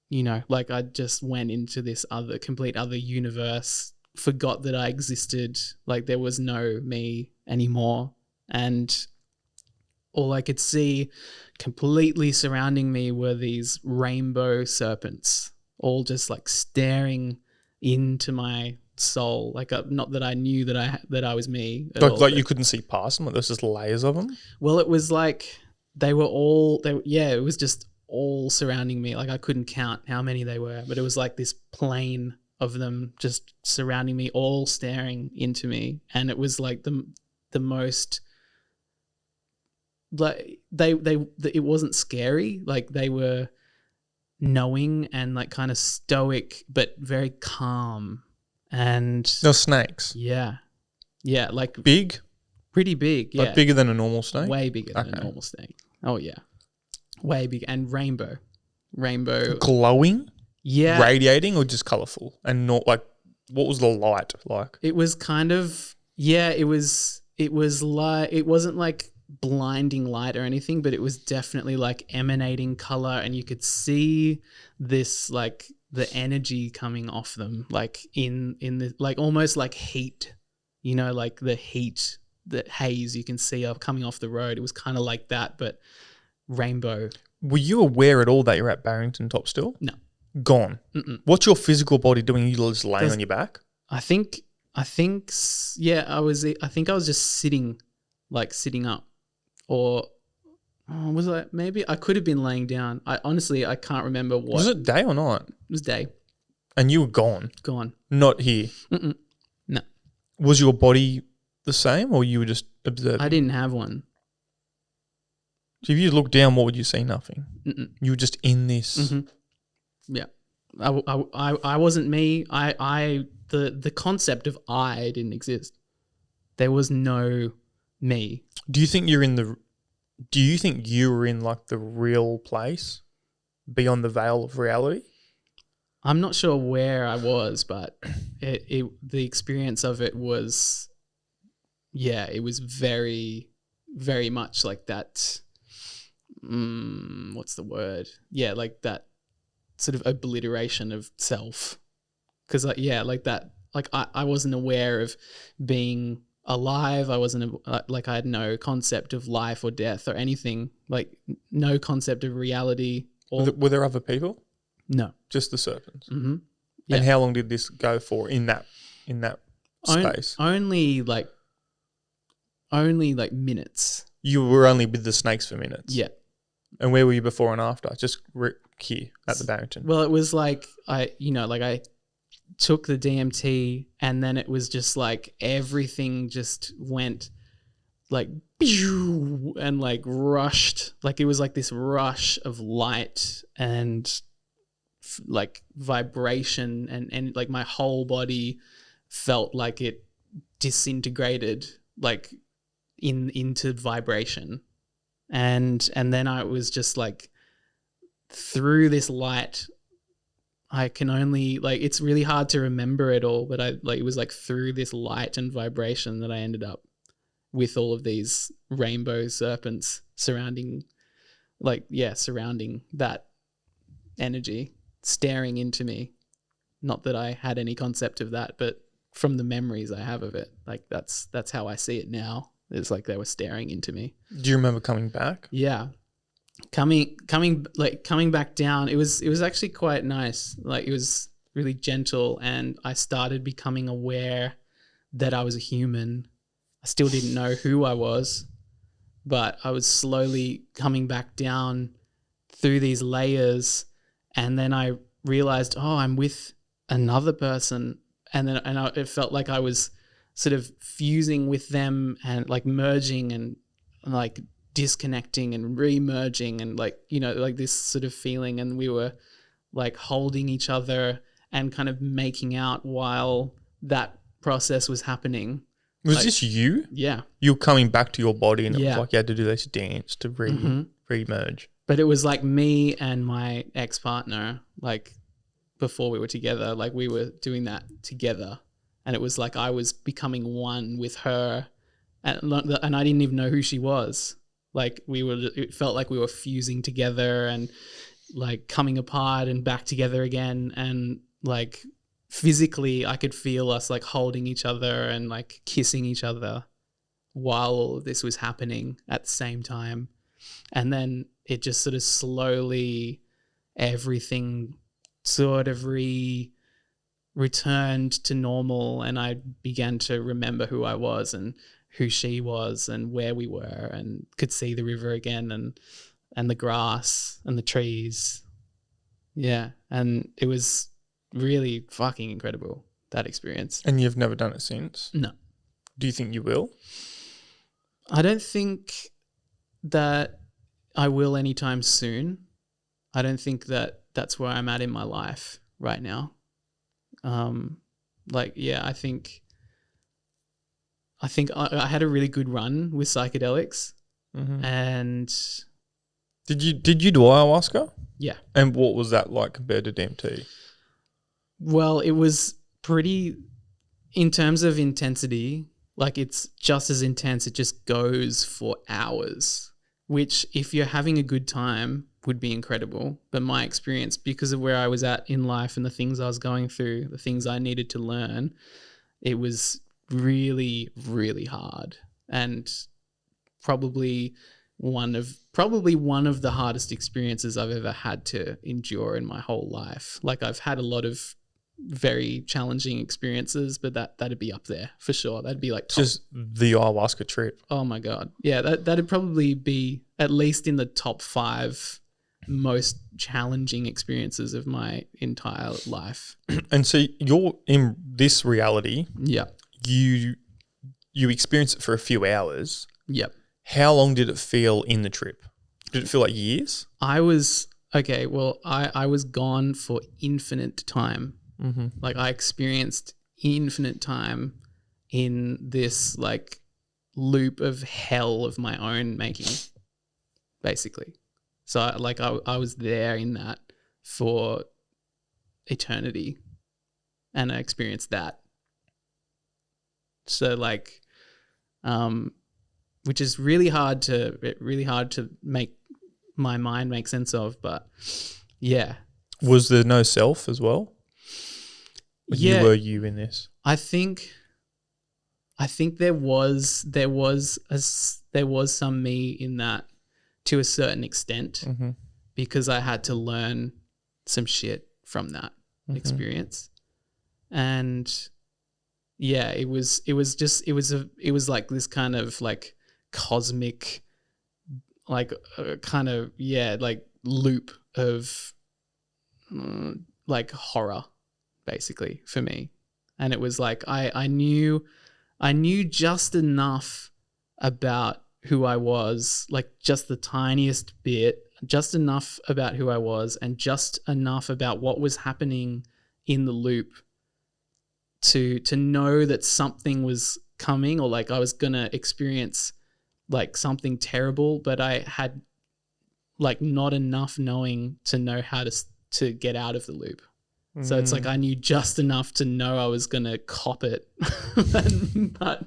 you know, like I just went into this complete other universe, forgot that I existed. Like there was no me anymore. And all I could see completely surrounding me were these rainbow serpents, all just like staring into my soul. Like not that I knew that I was me at all. Like you couldn't see past them. Like there's just layers of them. Well, it was like it was just all surrounding me. Like I couldn't count how many they were, but it was like this plane of them just surrounding me, all staring into me. And it was like the most, like it wasn't scary. Like they were knowing and like kind of stoic, but very calm. And they're snakes. Yeah, like big, pretty big. Yeah, like bigger than a normal snake. Way bigger than a normal snake. Oh yeah, way big. And rainbow, glowing. Yeah, radiating, or just colourful, and not like, what was the light like? It was kind of, yeah. It was like, it wasn't like blinding light or anything, but it was definitely like emanating color, and you could see this like the energy coming off them, like in the like almost like heat, you know, like the heat, the haze you can see coming off the road. It was kind of like that, but rainbow. Were you aware at all that you're at Barrington Top still? No. Gone. What's your physical body doing? You just laying on your back? I think yeah, I was just sitting up. Or was I? Maybe I could have been laying down. I can't remember what. Was it day or night? It was day. And you were gone? Gone. Not here? No. Was your body the same, or you were just observing? I didn't have one. So if you looked down, what would you see? Nothing? You were just in this. Yeah. I wasn't me. The concept of I didn't exist. There was no me. Do you think you were in like the real place, beyond the veil of reality? I'm not sure where I was, but the experience of it was, yeah, it was very, very much like that. What's the word? Yeah, like that sort of obliteration of self. Because I wasn't aware of being alive. I wasn't like, I had no concept of life or death or anything, like no concept of reality. Were there other people? No, just the serpents. Yeah. And how long did this go for in that space? Only like minutes. You were only with the snakes for minutes. Yeah. And where were you before and after? Just here at the Barrington. Well, it was like I took the DMT, and then it was just like everything just went like and like rushed. Like it was like this rush of light and like vibration, and like my whole body felt like it disintegrated like into vibration. And then I was just like, through this light, I can only like, it's really hard to remember it all, but it was like through this light and vibration that I ended up with all of these rainbow serpents surrounding that energy, staring into me. Not that I had any concept of that, but from the memories I have of it, like that's how I see it now. It's like they were staring into me. Do you remember coming back? Yeah. Coming back down, it was actually quite nice. Like, it was really gentle, and I started becoming aware that I was a human. I still didn't know who I was, but I was slowly coming back down through these layers, and then I realized, oh, I'm with another person, and it felt like I was sort of fusing with them and like merging and like disconnecting and re-merging and like, you know, like this sort of feeling, and we were like holding each other and kind of making out while that process was happening. Was this you? Yeah. You were coming back to your body, and it was like you had to do this dance to re-merge. But it was like me and my ex-partner, like before we were together, like we were doing that together. And it was like I was becoming one with her, and I didn't even know who she was. Like it felt like we were fusing together and like coming apart and back together again. And like physically I could feel us like holding each other and like kissing each other while all of this was happening at the same time. And then it just sort of slowly, everything sort of returned to normal, and I began to remember who I was and who she was and where we were, and could see the river again and the grass and the trees. Yeah. And it was really fucking incredible, that experience. And you've never done it since? No. Do you think you will? I don't think that I will anytime soon. I don't think that that's where I'm at in my life right now. I think I had a really good run with psychedelics. And did you do ayahuasca? Yeah. And what was that like compared to DMT? Well, it was pretty, in terms of intensity, like it's just as intense. It just goes for hours, which if you're having a good time would be incredible. But my experience, because of where I was at in life and the things I was going through, the things I needed to learn, it was really, really hard, and probably one of the hardest experiences I've ever had to endure in my whole life. Like, I've had a lot of very challenging experiences, but that'd be up there for sure. That'd be like top. Just the ayahuasca trip. Oh my God. Yeah, that'd probably be at least in the top 5 most challenging experiences of my entire life. And so you're in this reality. Yeah. You experience it for a few hours. Yep. How long did it feel in the trip? Did it feel like years? I was gone for infinite time. Like, I experienced infinite time in this like loop of hell of my own making, basically. So I was there in that for eternity, and I experienced that. So like, which is really hard to make my mind make sense of, but yeah. Was there no self as well? Yeah. You were you in this? I think there was some me in that to a certain extent, because I had to learn some shit from that experience. And yeah, it was like this kind of like cosmic, like kind of, like loop of like horror, basically, for me. And it was like I knew just enough about who I was, like just the tiniest bit, just enough about who I was, and just enough about what was happening in the loop to know that something was coming, or like I was gonna experience like something terrible, but I had like not enough knowing to know how to get out of the loop. So it's like I knew just enough to know I was going to cop it, but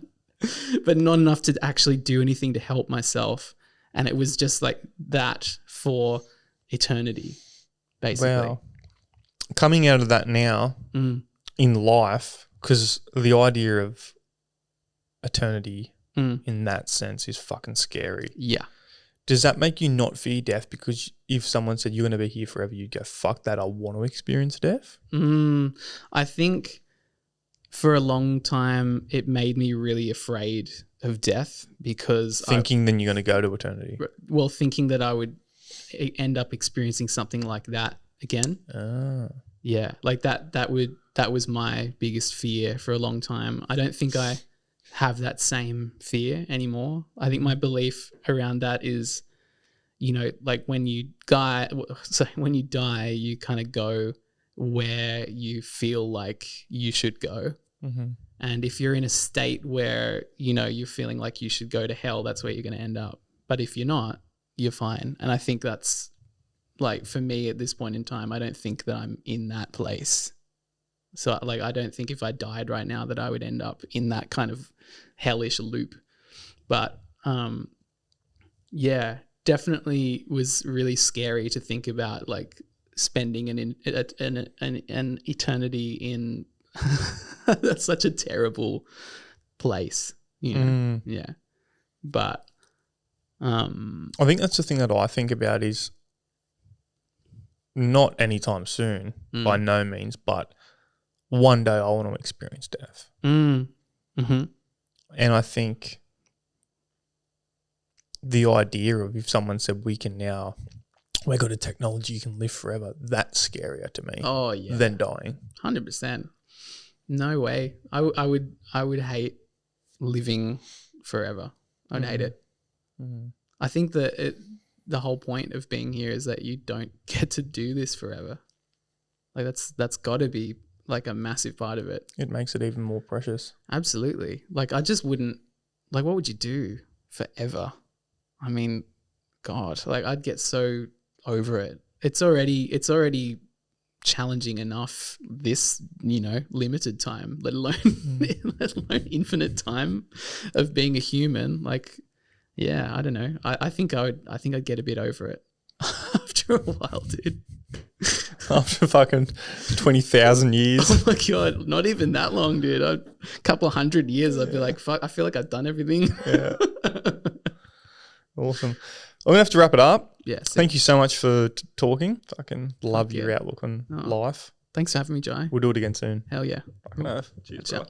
but not enough to actually do anything to help myself. And it was just like that for eternity, basically. Wow. Coming out of that now in life, because the idea of eternity in that sense is fucking scary. Yeah. Does that make you not fear death? Because if someone said you're going to be here forever, you'd go, fuck that, I want to experience death? I think for a long time it made me really afraid of death because thinking then you're going to go to eternity. Well, thinking that I would end up experiencing something like that again. Yeah, like that was my biggest fear for a long time. I don't think I have that same fear anymore. I think my belief around that is, you know, like when you die, you kind of go where you feel like you should go. And if you're in a state where, you know, you're feeling like you should go to hell, that's where you're going to end up. But if you're not, you're fine. And I think that's, like, for me at this point in time, I don't think that I'm in that place. So, like, I don't think if I died right now that I would end up in that kind of hellish loop. But, yeah, definitely was really scary to think about, like, spending an eternity in that's such a terrible place, you know. Yeah. But I think that's the thing that I think about is not anytime soon, by no means, but one day I want to experience death. And I think the idea of if someone said we got a technology you can live forever, that's scarier to me. Oh yeah, than dying. 100%. No way. I would hate living forever. I'd hate it. I think that the whole point of being here is that you don't get to do this forever. Like that's got to be like a massive part of it. It makes it even more precious. Absolutely. Like I just wouldn't, like what would you do forever? I mean, God, like I'd get so over it. It's already challenging enough this, you know, limited time, let alone infinite time of being a human. Like, yeah, I don't know. I think I'd get a bit over it after a while, dude. After fucking 20,000 years. Oh my God, not even that long, dude. A couple of 100 years, I'd be like, fuck, I feel like I've done everything. Yeah. Awesome. I'm going to have to wrap it up. Yes. Thank you so much for talking. Fucking love your outlook on life. Thanks for having me, Jye. We'll do it again soon. Hell yeah. Fucking earth. Cheers, bro.